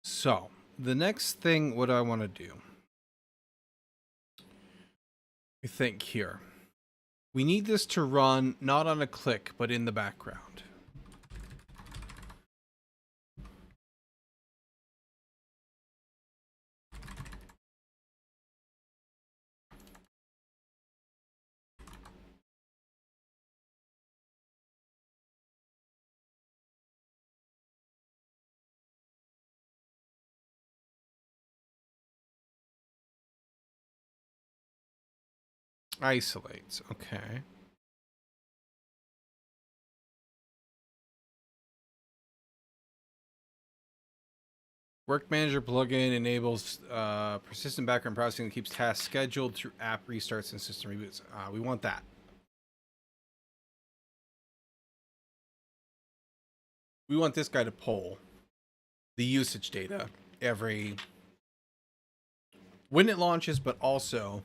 So the next thing, what do I want to do? We think here. We need this to run not on a click, but in the background. Isolates, okay. Work Manager plugin enables persistent background processing that keeps tasks scheduled through app restarts and system reboots. We want that. We want this guy to pull the usage data when it launches, but also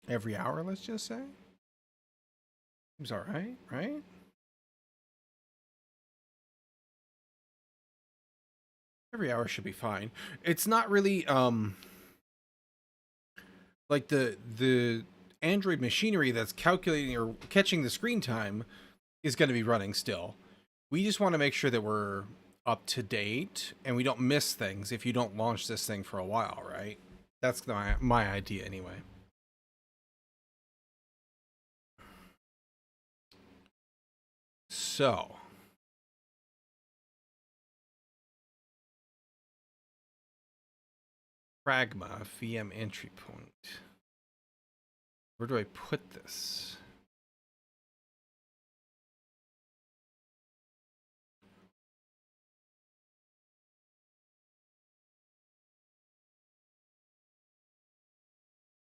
every hour, let's just say. Seems all right, right? Every hour should be fine. It's not really like the Android machinery that's calculating or catching the screen time is going to be running still. We just want to make sure that we're up to date and we don't miss things if you don't launch this thing for a while, right? That's my idea anyway. So Pragma VM entry point. Where do I put this?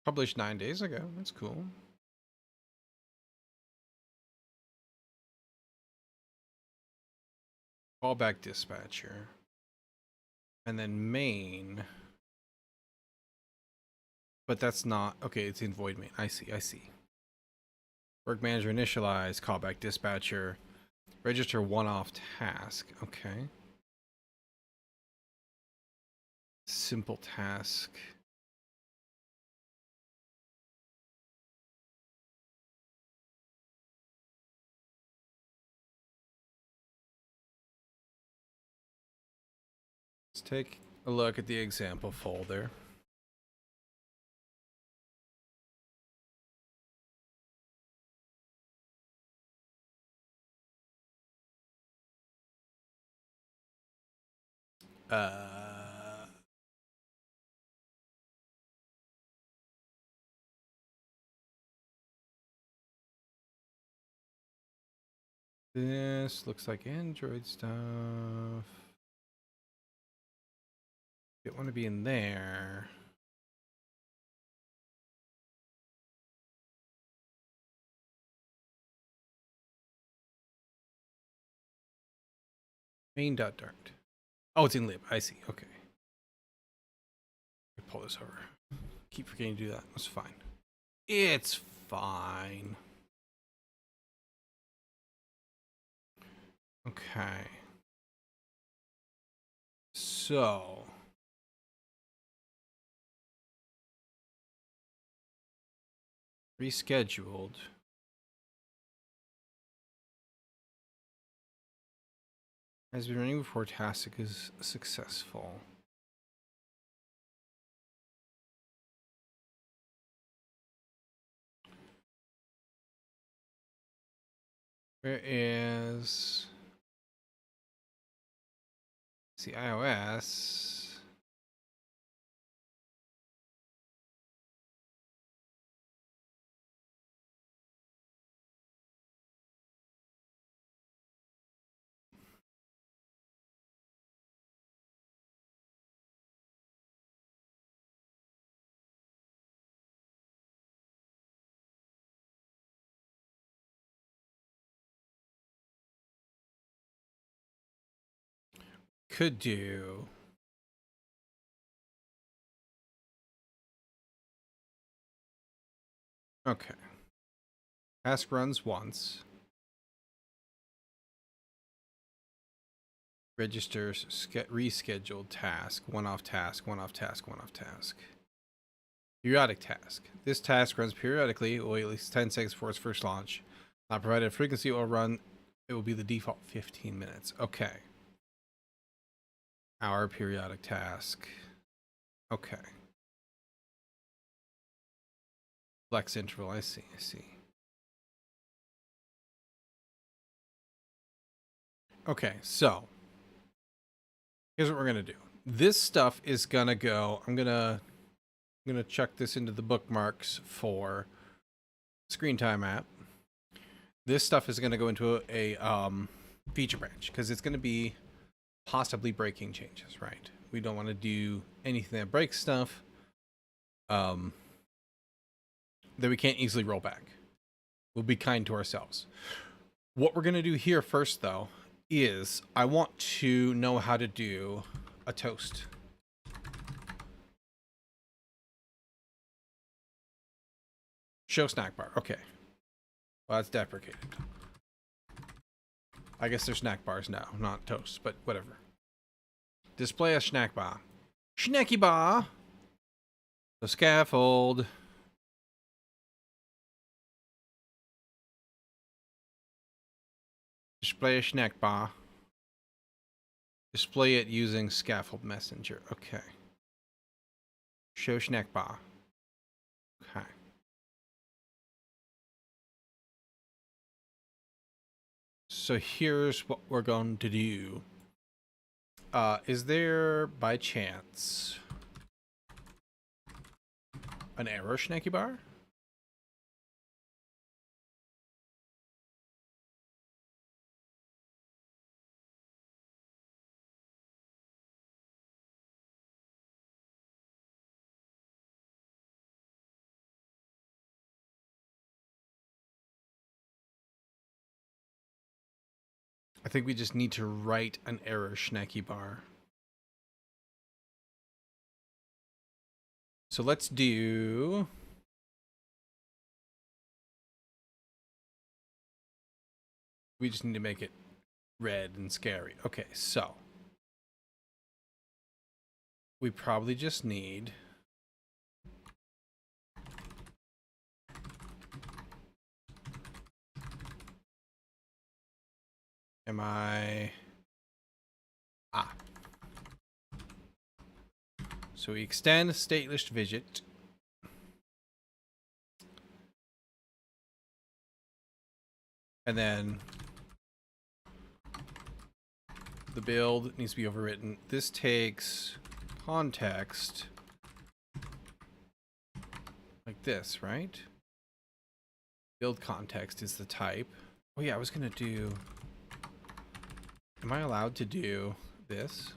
Published 9 days ago. That's cool. Callback dispatcher. And then main. But that's not... Okay, it's in void main. I see. Work manager initialize, callback dispatcher. Register one-off task. Okay. Simple task. Let's take a look at the example folder. This looks like Android stuff. Don't want to be in there. Main.dart. Oh, it's in lib. I see. Okay. Pull this over. Keep forgetting to do that. That's fine. It's fine. Okay. So rescheduled. Has been running before task is successful. Where is see iOS? Could do. Okay. Task runs once. Registers rescheduled task, one-off task, one-off task, one-off task. Periodic task. This task runs periodically, or at least 10 seconds before its first launch. Not provided a frequency or run, it will be the default 15 minutes. Okay. Hour periodic task. Okay. Flex interval, I see. Okay, so here's what we're gonna do. This stuff is gonna go. I'm gonna chuck this into the bookmarks for screen time app. This stuff is gonna go into a feature branch because it's gonna be possibly breaking changes, right? We don't want to do anything that breaks stuff that we can't easily roll back. We'll be kind to ourselves. What we're gonna do here first, though, is I want to know how to do a toast. Show snack bar. Okay. Well, that's deprecated. I guess there's snack bars now, not toast, but whatever. Display a snack bar. Snacky bar. The scaffold. Display a snack bar. Display it using scaffold messenger. Okay. Show snack bar. Okay. So here's what we're going to do. Is there, by chance, an error snacky bar? I think we just need to write an error snacky bar. So let's do... We just need to make it red and scary. Okay, so we probably just need so we extend stateless widget. And then the build needs to be overwritten. This takes context like this, right? Build context is the type. Oh yeah, I was gonna do, am I allowed to do this?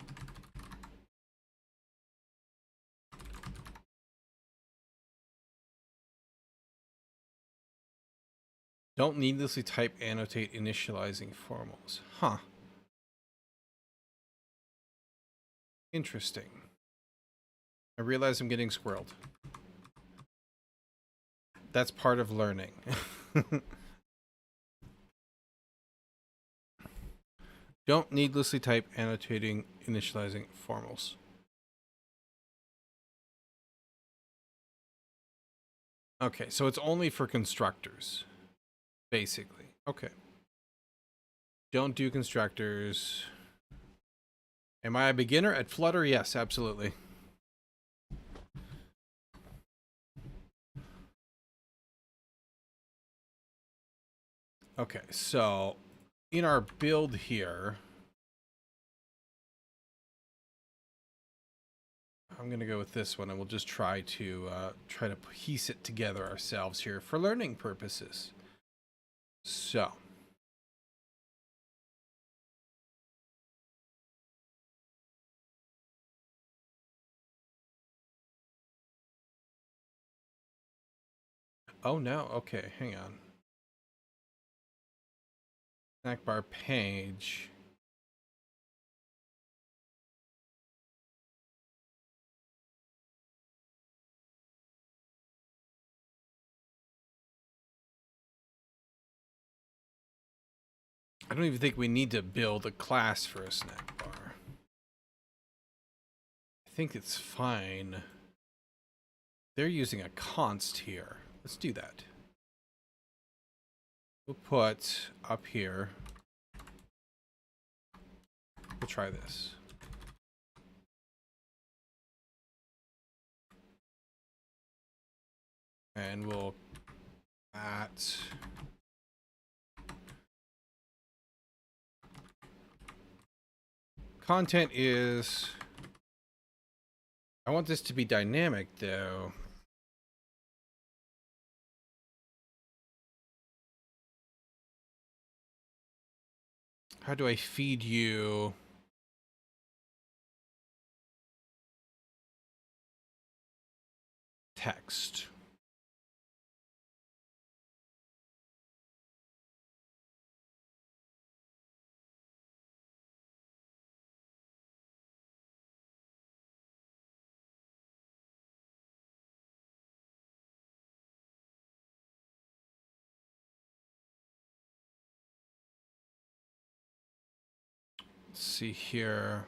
Don't needlessly type annotate initializing formals. Huh. Interesting. I realize I'm getting squirreled. That's part of learning. Don't needlessly type annotating initializing formals. Okay, so it's only for constructors, basically. Okay. Don't do constructors. Am I a beginner at Flutter? Yes, absolutely. Okay, so in our build here, I'm gonna go with this one, and we'll just try to piece it together ourselves here for learning purposes. So, oh no, okay, hang on. Snack bar page. I don't even think we need to build a class for a snack bar. I think it's fine. They're using a const here. Let's do that. We'll put up here. We'll try this. And we'll at content is, I want this to be dynamic though. How do I feed you text? Let's see here.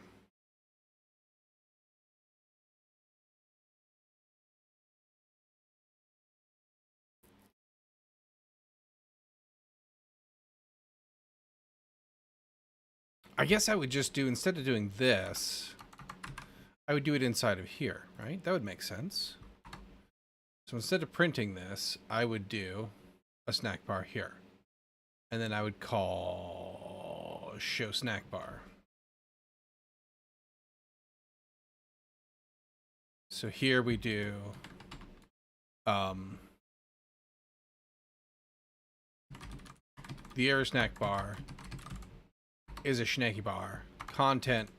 I guess I would just do, instead of doing this, I would do it inside of here, right? That would make sense. So instead of printing this, I would do a snack bar here. And then I would call show snack bar. So here we do the error snack bar is a snacky bar. Content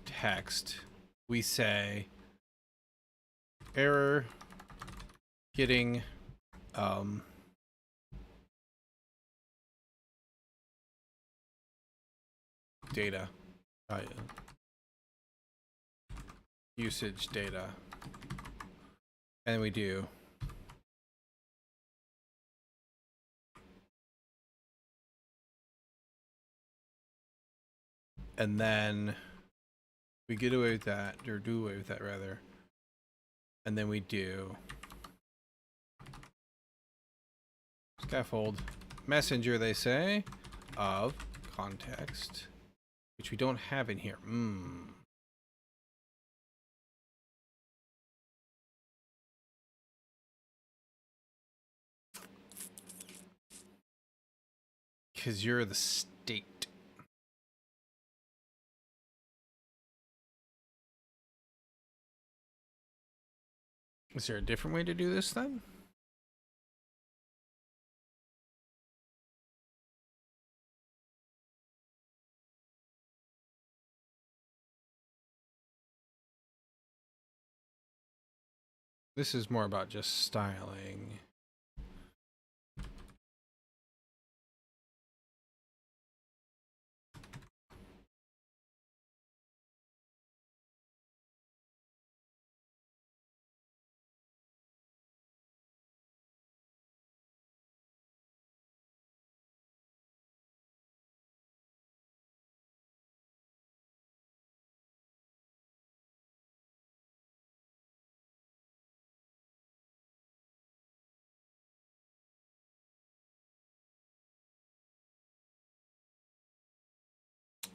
text, we say error getting data, usage data, and we do And then we get away with that, or do away with that rather. And then we do scaffold messenger, they say, of context, which we don't have in here. Because you're the state. Is there a different way to do this then? This is more about just styling.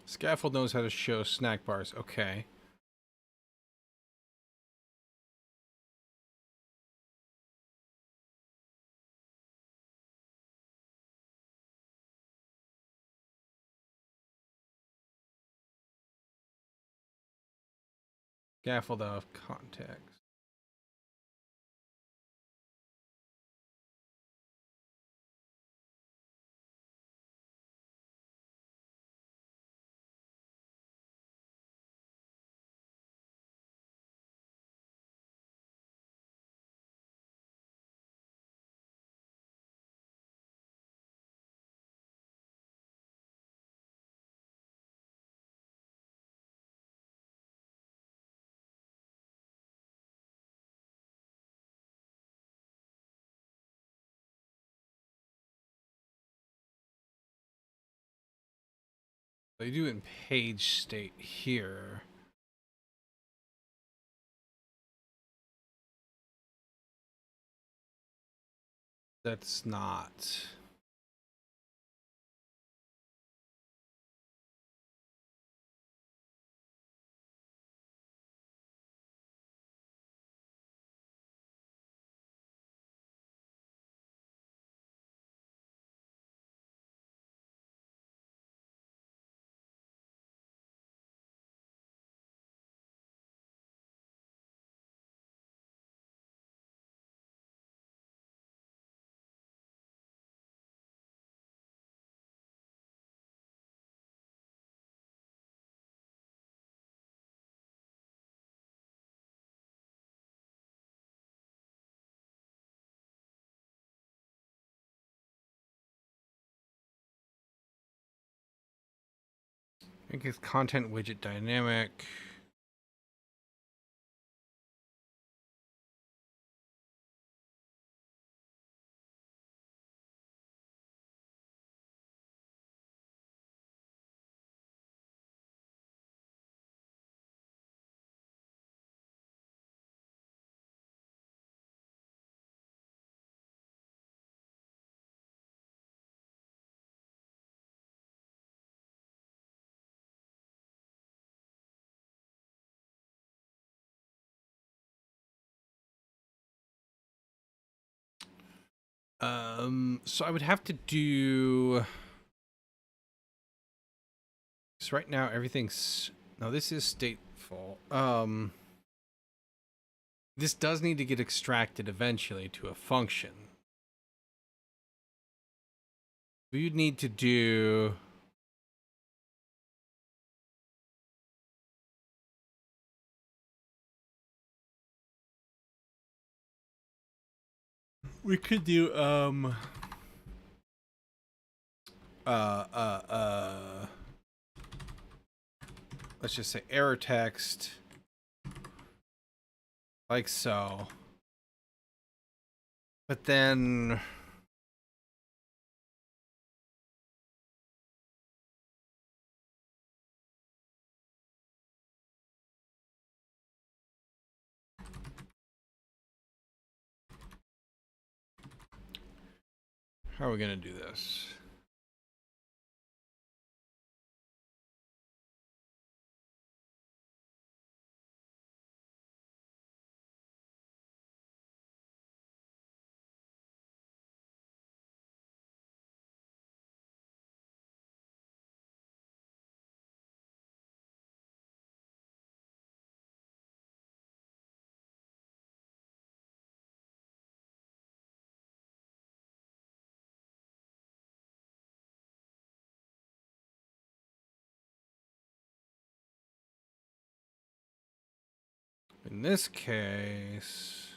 Scaffold knows how to show snack bars. Okay. Scaffold of context. They do it in page state here. That's not. Make its content widget dynamic. So I would have to do. So right now everything's. No, this is stateful. This does need to get extracted eventually to a function. We'd need to do. We could do let's just say error text like so. But then How are we going to do this? In this case,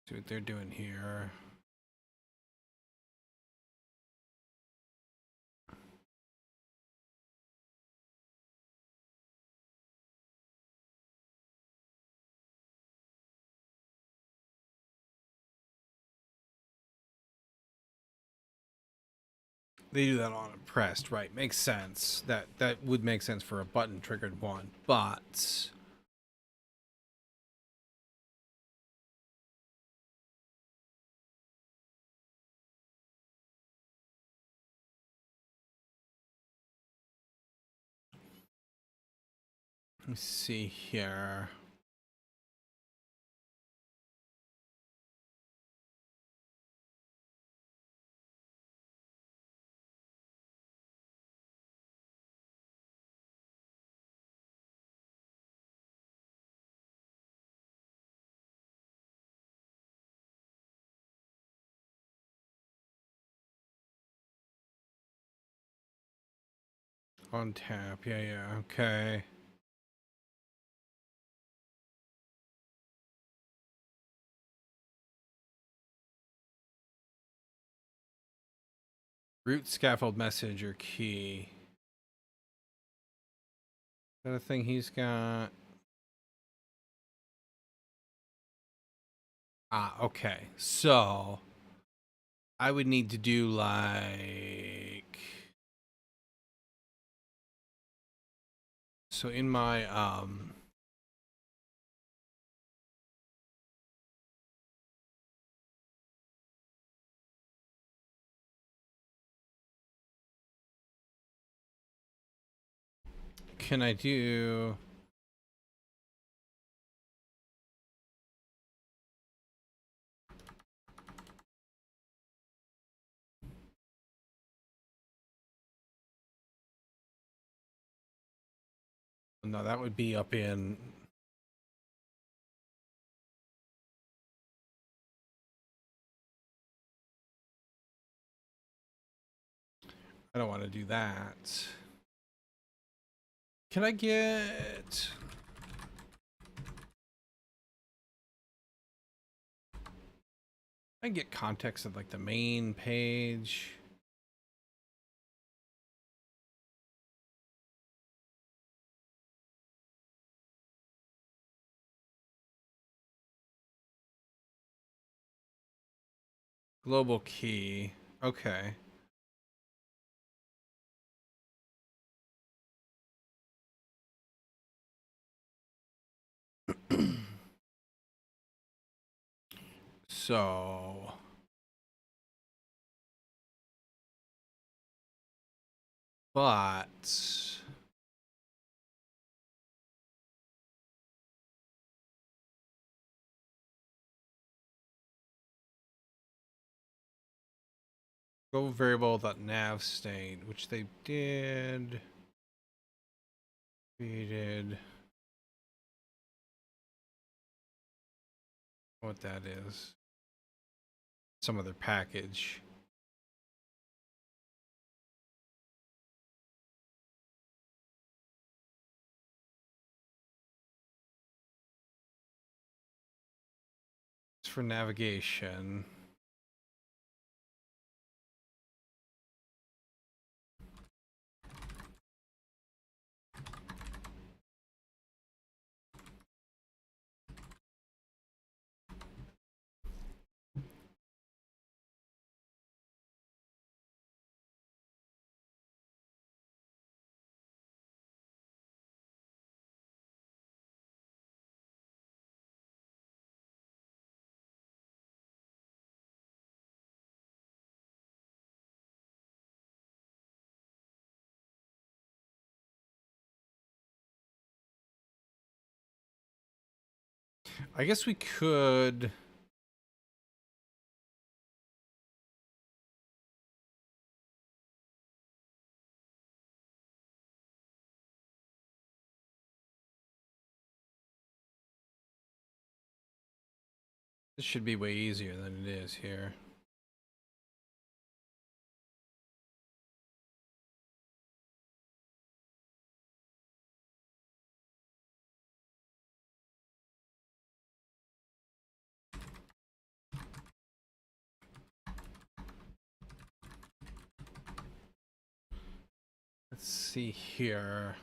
see what they're doing here. They do that on a pressed, right? Makes sense. That would make sense for a button triggered one, but let me see here. On tap, yeah, okay. Root scaffold message or key. Is that a thing he's got? Ah, okay. So I would need to do like, so in my can I do no, that would be up in I don't want to do that. Can I get context of like the main page? Global key. Okay. So but global variable.nav state, which they did created what that is. Some other package. It's for navigation. I guess we could. This should be way easier than it is here. Let's see here.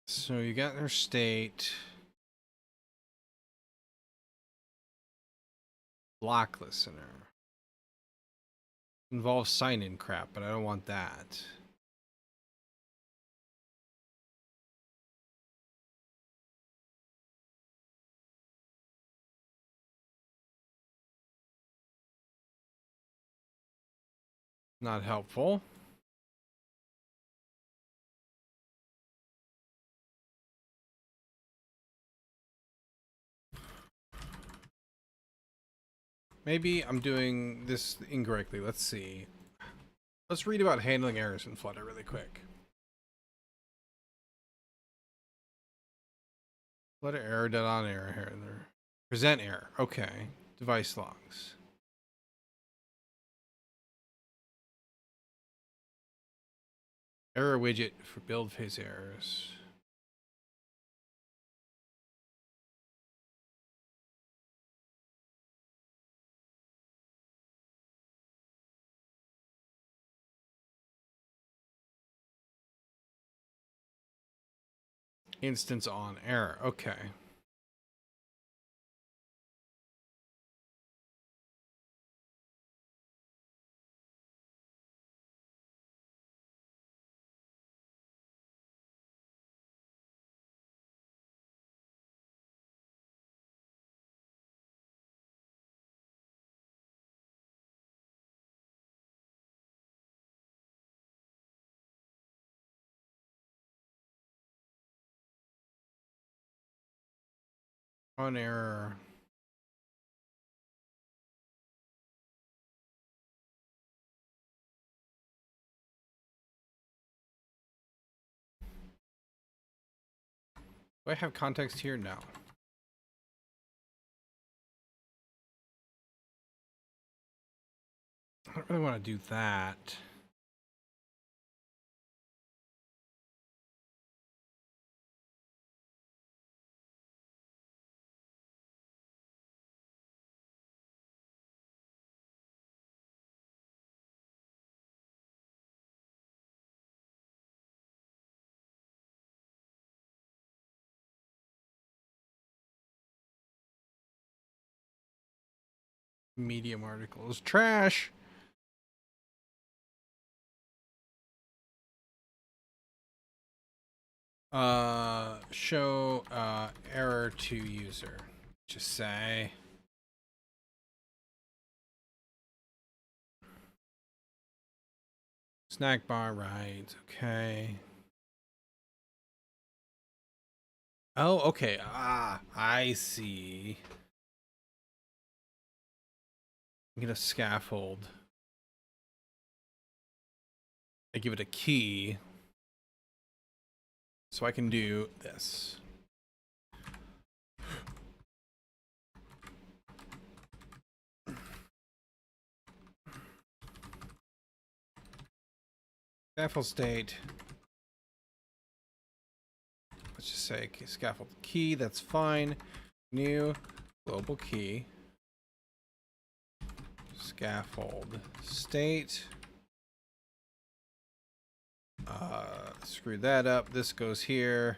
So you got their state. Block listener. Involves sign-in crap, but I don't want that. Not helpful. Maybe I'm doing this incorrectly. Let's see. Let's read about handling errors in Flutter really quick. Flutter error, dot on error here and there. Present error. Okay. Device logs. Error widget for build phase errors. Instance on error. Okay. On error. Do I have context here? No. I don't really want to do that. Medium articles. Trash. Show error to user. Just say. Snack bar, right. Okay. Oh, okay. Ah, I see. I'm gonna scaffold. I give it a key. So I can do this. Scaffold state. Let's just say scaffold key. That's fine. New global key. Scaffold state. Screw that up. This goes here.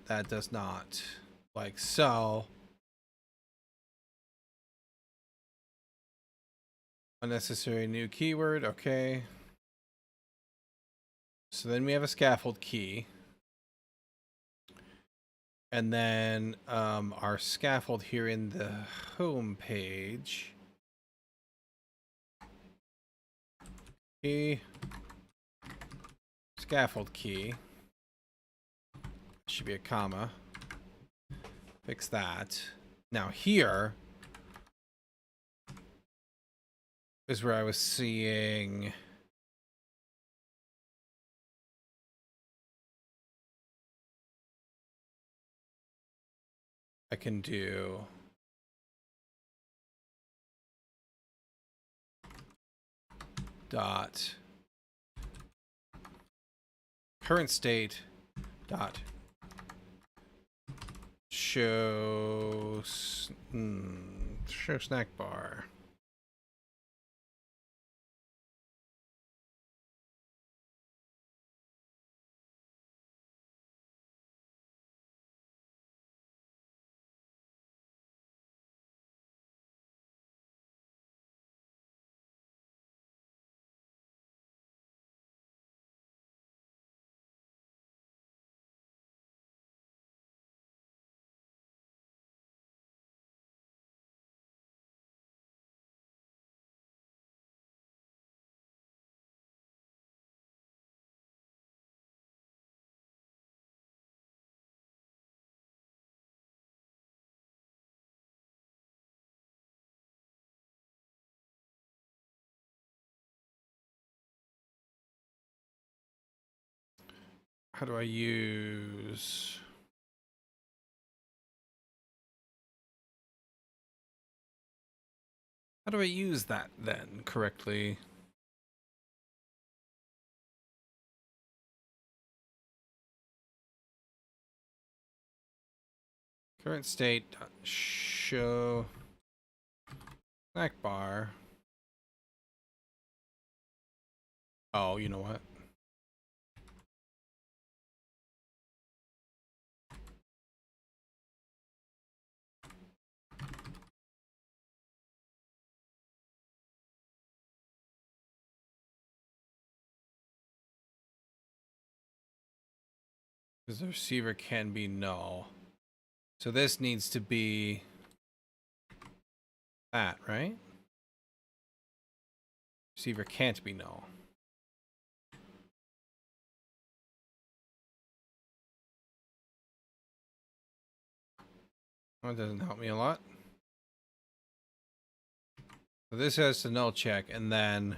That does not. Like so. Unnecessary new keyword. Okay. So then we have a scaffold key. And then our scaffold here in the home page. Key. Scaffold key. Should be a comma. Fix that. Now here is where I was seeing I can do dot current state dot show show snack bar. How do I use that then correctly? Current state dot show snack bar. Oh, you know what? Because the receiver can be null. So this needs to be that, right? Receiver can't be null. That doesn't help me a lot. So this has to null check, and then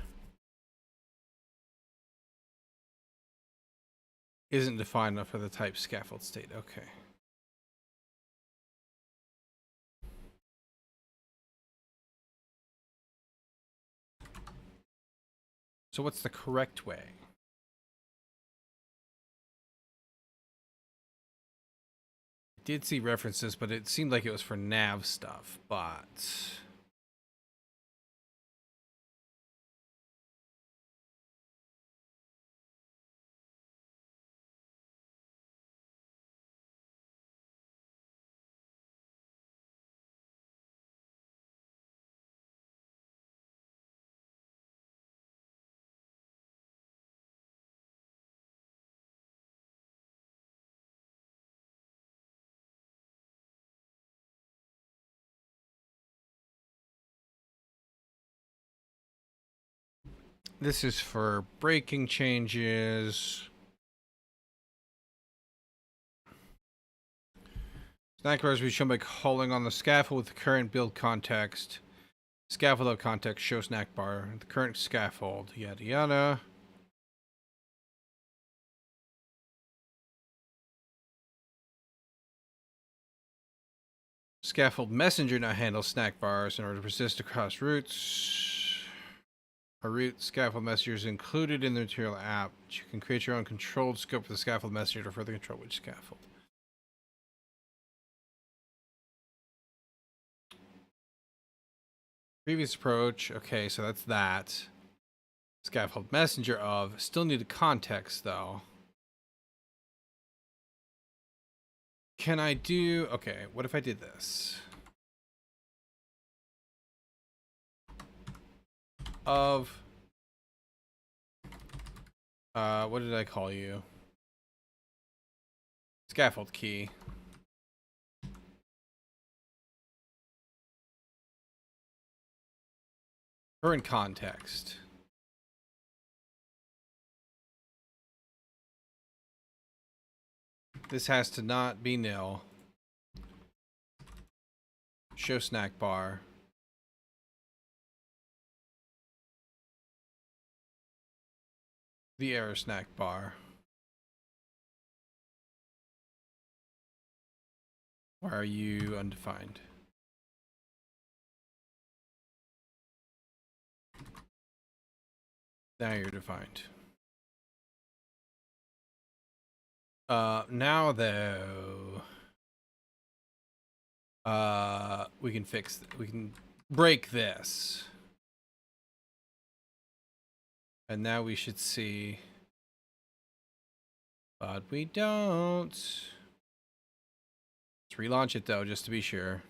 isn't defined enough for the type scaffold state. Okay. So what's the correct way? I did see references, but it seemed like it was for nav stuff, but this is for breaking changes. Snack bars will be shown by calling on the scaffold with the current build context. Scaffold of context show snack bar. The current scaffold, yada yada. Scaffold messenger now handles snack bars in order to persist across routes. A route scaffold messenger is included in the material app. You can create your own controlled scope for the scaffold messenger to further control which scaffold. Previous approach. Okay, so that's that. Scaffold messenger of. Still need a context though. Can I do... Okay, what if I did this? Of... what did I call you? Scaffold key. Current context. This has to not be nil. Show snack bar. The error snack bar. Why are you undefined? Now you're defined. Now though, we can fix, we can break this. And now we should see, but we don't. Let's relaunch it though, just to be sure.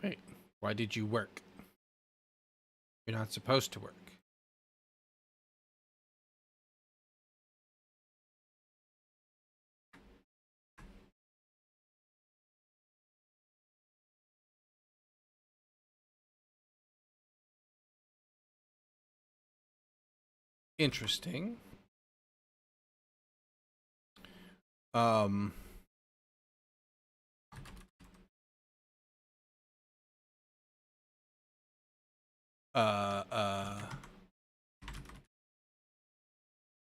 Wait, why did you work? You're not supposed to work. Interesting.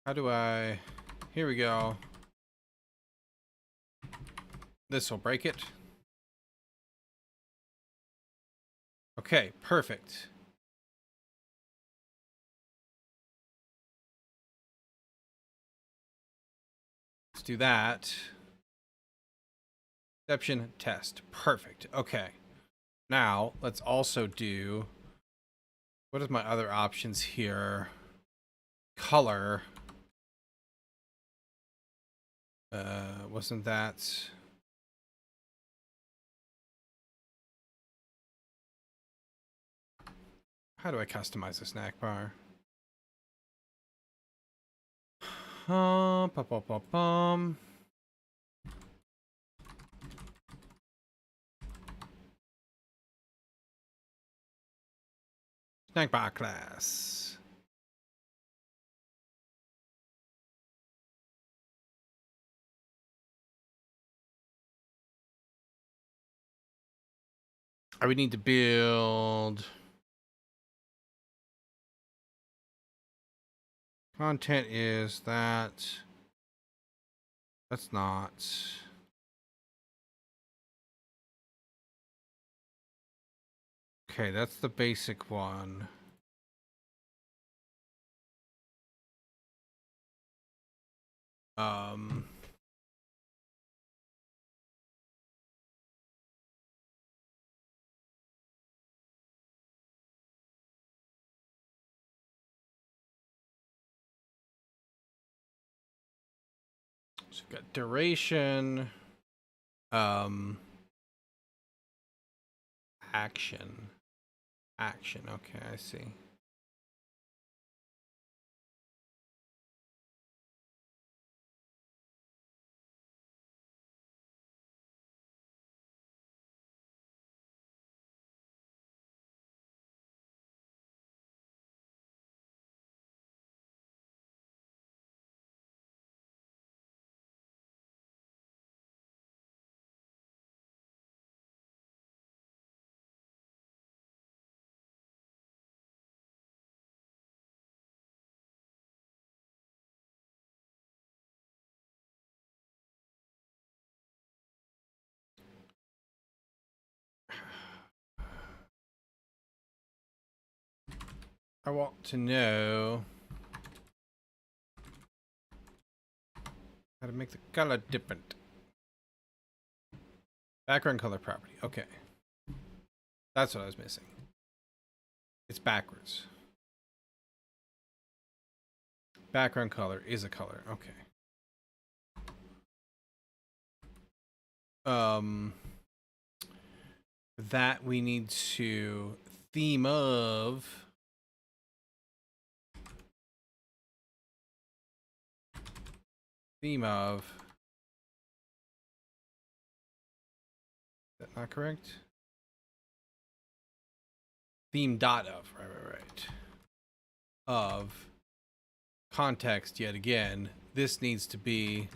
How do I, here we go. This will break it. Okay, perfect. Let's do that. Exception test. Perfect. Okay. Now, let's also do, what is my other options here? Color. Wasn't that... How do I customize a snack bar? Snack bar class. I would need to build content is that. That's not. Okay, that's the basic one. So we've got duration, action, okay, I see. I want to know how to make the color different. Background color property, okay. That's what I was missing. It's backwards. Background color is a color. Okay. That we need to theme of is that not correct? Theme dot of, right. Of context yet again. This needs to be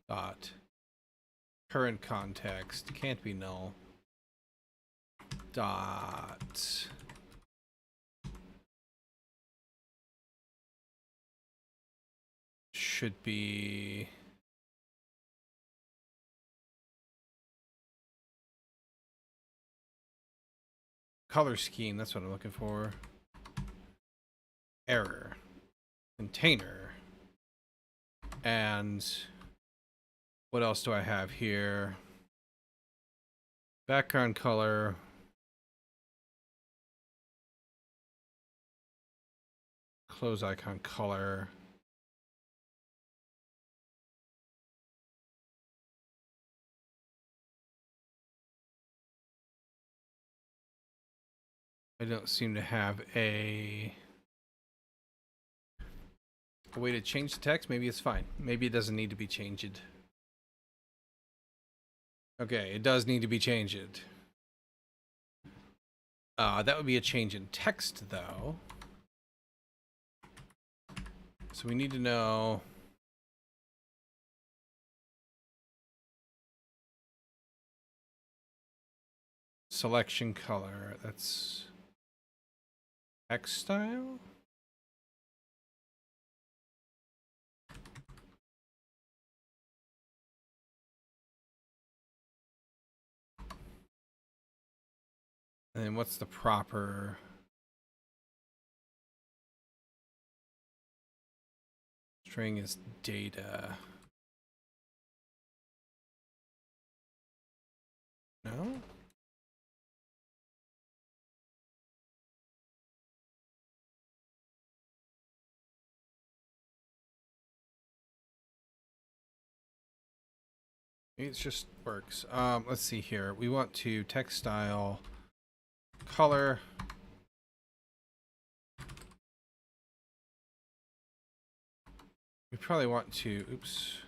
dot current context. Can't be null. Dot should be color scheme. That's what I'm looking for. Error container. And what else do I have here? Background color. Close icon color. I don't seem to have a way to change the text. Maybe it's fine. Maybe it doesn't need to be changed. Okay, it does need to be changed. That would be a change in text, though. So we need to know selection color. That's text style. And then what's the proper string is data. No? It just works. Let's see here. We want to text style color. We probably want to, oops.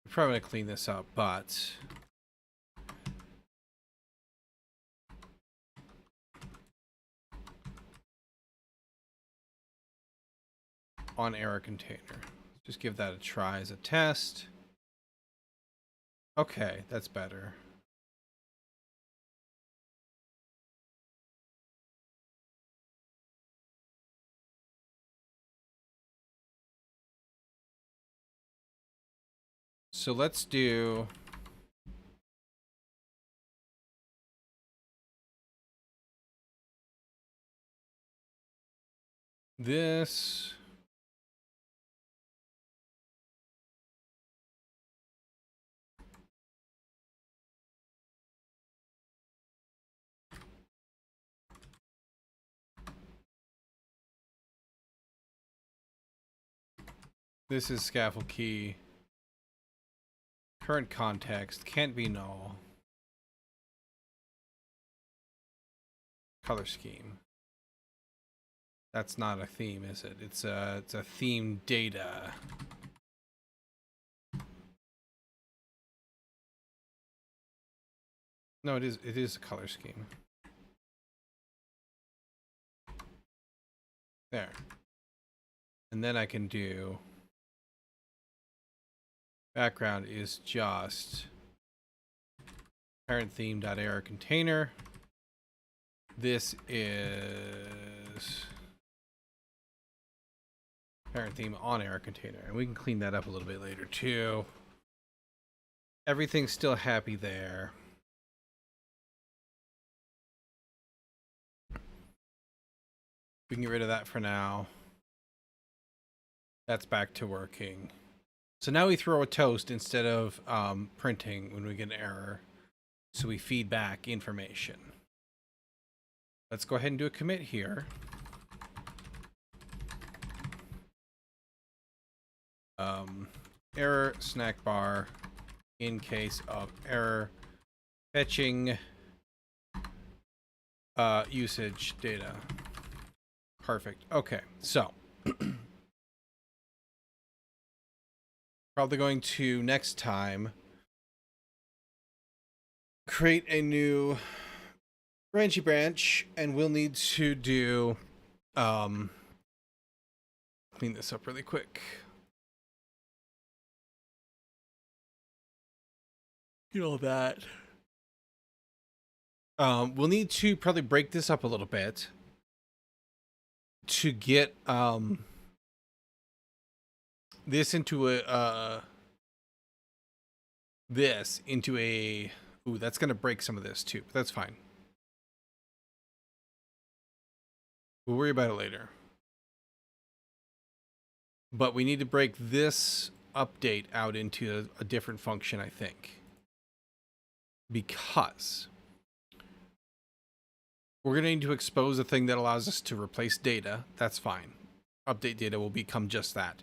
We're probably going to clean this up, but on error container. Let's just give that a try as a test. Okay, that's better. So let's do this. This is scaffold key. Current context can't be null. Color scheme. That's not a theme, is it? It's a theme data. No, it is a color scheme. There. And then I can do background is just parent theme.error container. This is parent theme on error container. And we can clean that up a little bit later too. Everything's still happy there. We can get rid of that for now. That's back to working. So now we throw a toast instead of printing when we get an error. So we feed back information. Let's go ahead and do a commit here. Error snack bar in case of error fetching usage data. Perfect. Okay, so probably going to next time create a new branchy branch, and we'll need to do clean this up really quick. Get all that. We'll need to probably break this up a little bit to get this into a ooh, that's gonna break some of this too, but that's fine. We'll worry about it later. But we need to break this update out into a different function, I think. Because we're going to need to expose a thing that allows us to replace data. That's fine. Update data will become just that.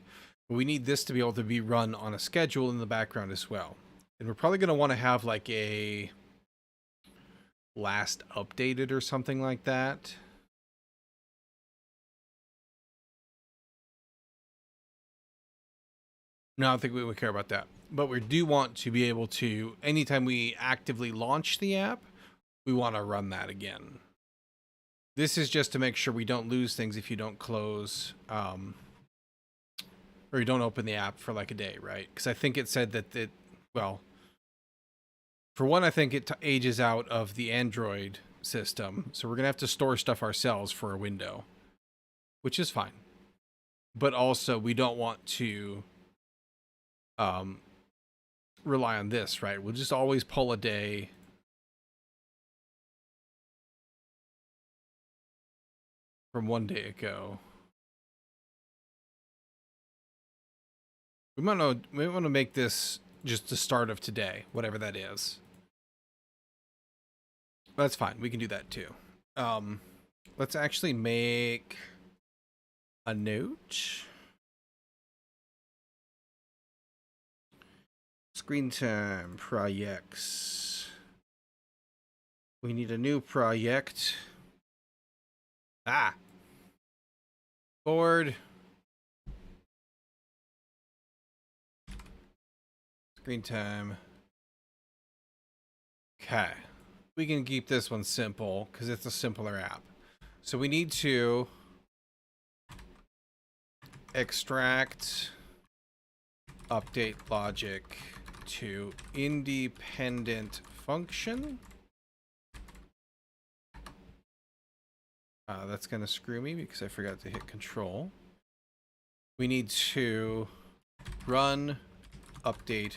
But we need this to be able to be run on a schedule in the background as well. And we're probably going to want to have like a last updated or something like that. No, I don't think we would care about that. But we do want to be able to, anytime we actively launch the app, we want to run that again. This is just to make sure we don't lose things if you don't close, or you don't open the app for like a day, right? Because I think it said that well, for one, I think it ages out of the Android system. So we're going to have to store stuff ourselves for a window, which is fine. But also, we don't want to rely on this, right? We'll just always pull a day from one day ago. We might want to make this just the start of today, whatever that is. That's fine. We can do that too. Let's actually make a note. Screen time projects. We need a new project. Board. Screen time. Okay. We can keep this one simple because it's a simpler app. So we need to extract update logic to independent function. That's going to screw me because I forgot to hit control. We need to run update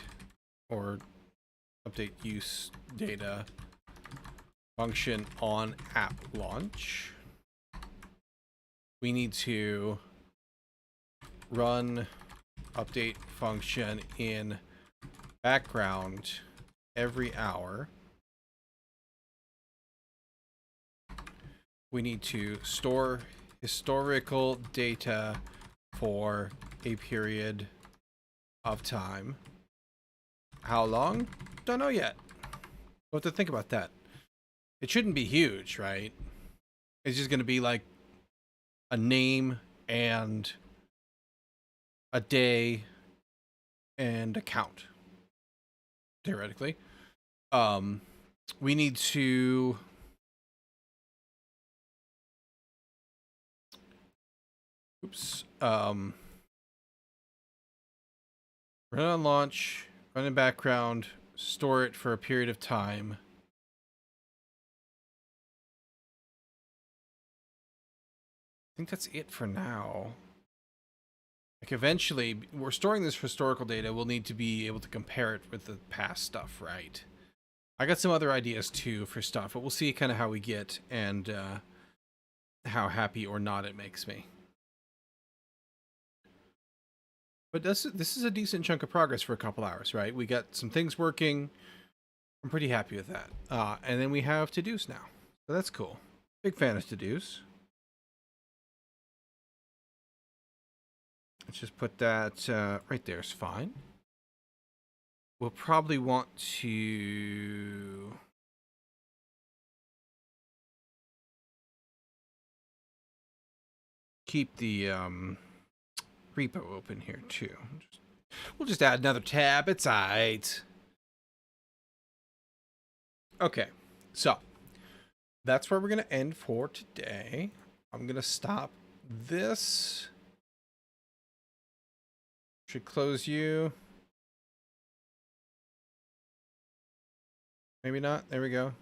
or update use data function on app launch. We need to run update function in background every hour. We need to store historical data for a period of time. How long? Don't know yet. We'll have to think about that. It shouldn't be huge, right? It's just going to be like a name and a day and a count, theoretically. We need to run on launch, run in background, store it for a period of time. I think that's it for now. Like eventually, we're storing this historical data. We'll need to be able to compare it with the past stuff, right? I got some other ideas too for stuff, but we'll see kind of how we get and how happy or not it makes me. But this is a decent chunk of progress for a couple hours, right? We got some things working. I'm pretty happy with that. And then we have to-dos now. So that's cool. Big fan of to-dos. Let's just put that right there is fine. We'll probably want to keep the repo open here too. We'll just add another tab. It's all right. Okay, so that's where we're going to end for today. I'm going to stop this. Should close you. Maybe not. There we go.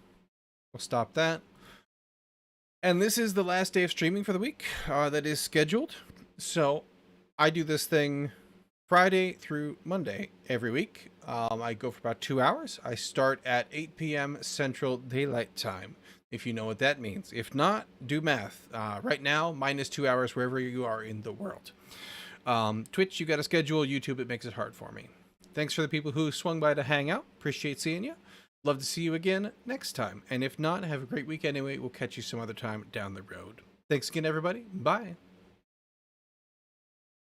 We'll stop that. And this is the last day of streaming for the week that is scheduled. So I do this thing Friday through Monday every week. I go for about 2 hours. I start at 8 p.m. Central Daylight Time, if you know what that means. If not, do math. Right now, minus 2 hours wherever you are in the world. Twitch, you got to schedule. YouTube, it makes it hard for me. Thanks for the people who swung by to hang out. Appreciate seeing you. Love to see you again next time. And if not, have a great week anyway. We'll catch you some other time down the road. Thanks again, everybody. Bye.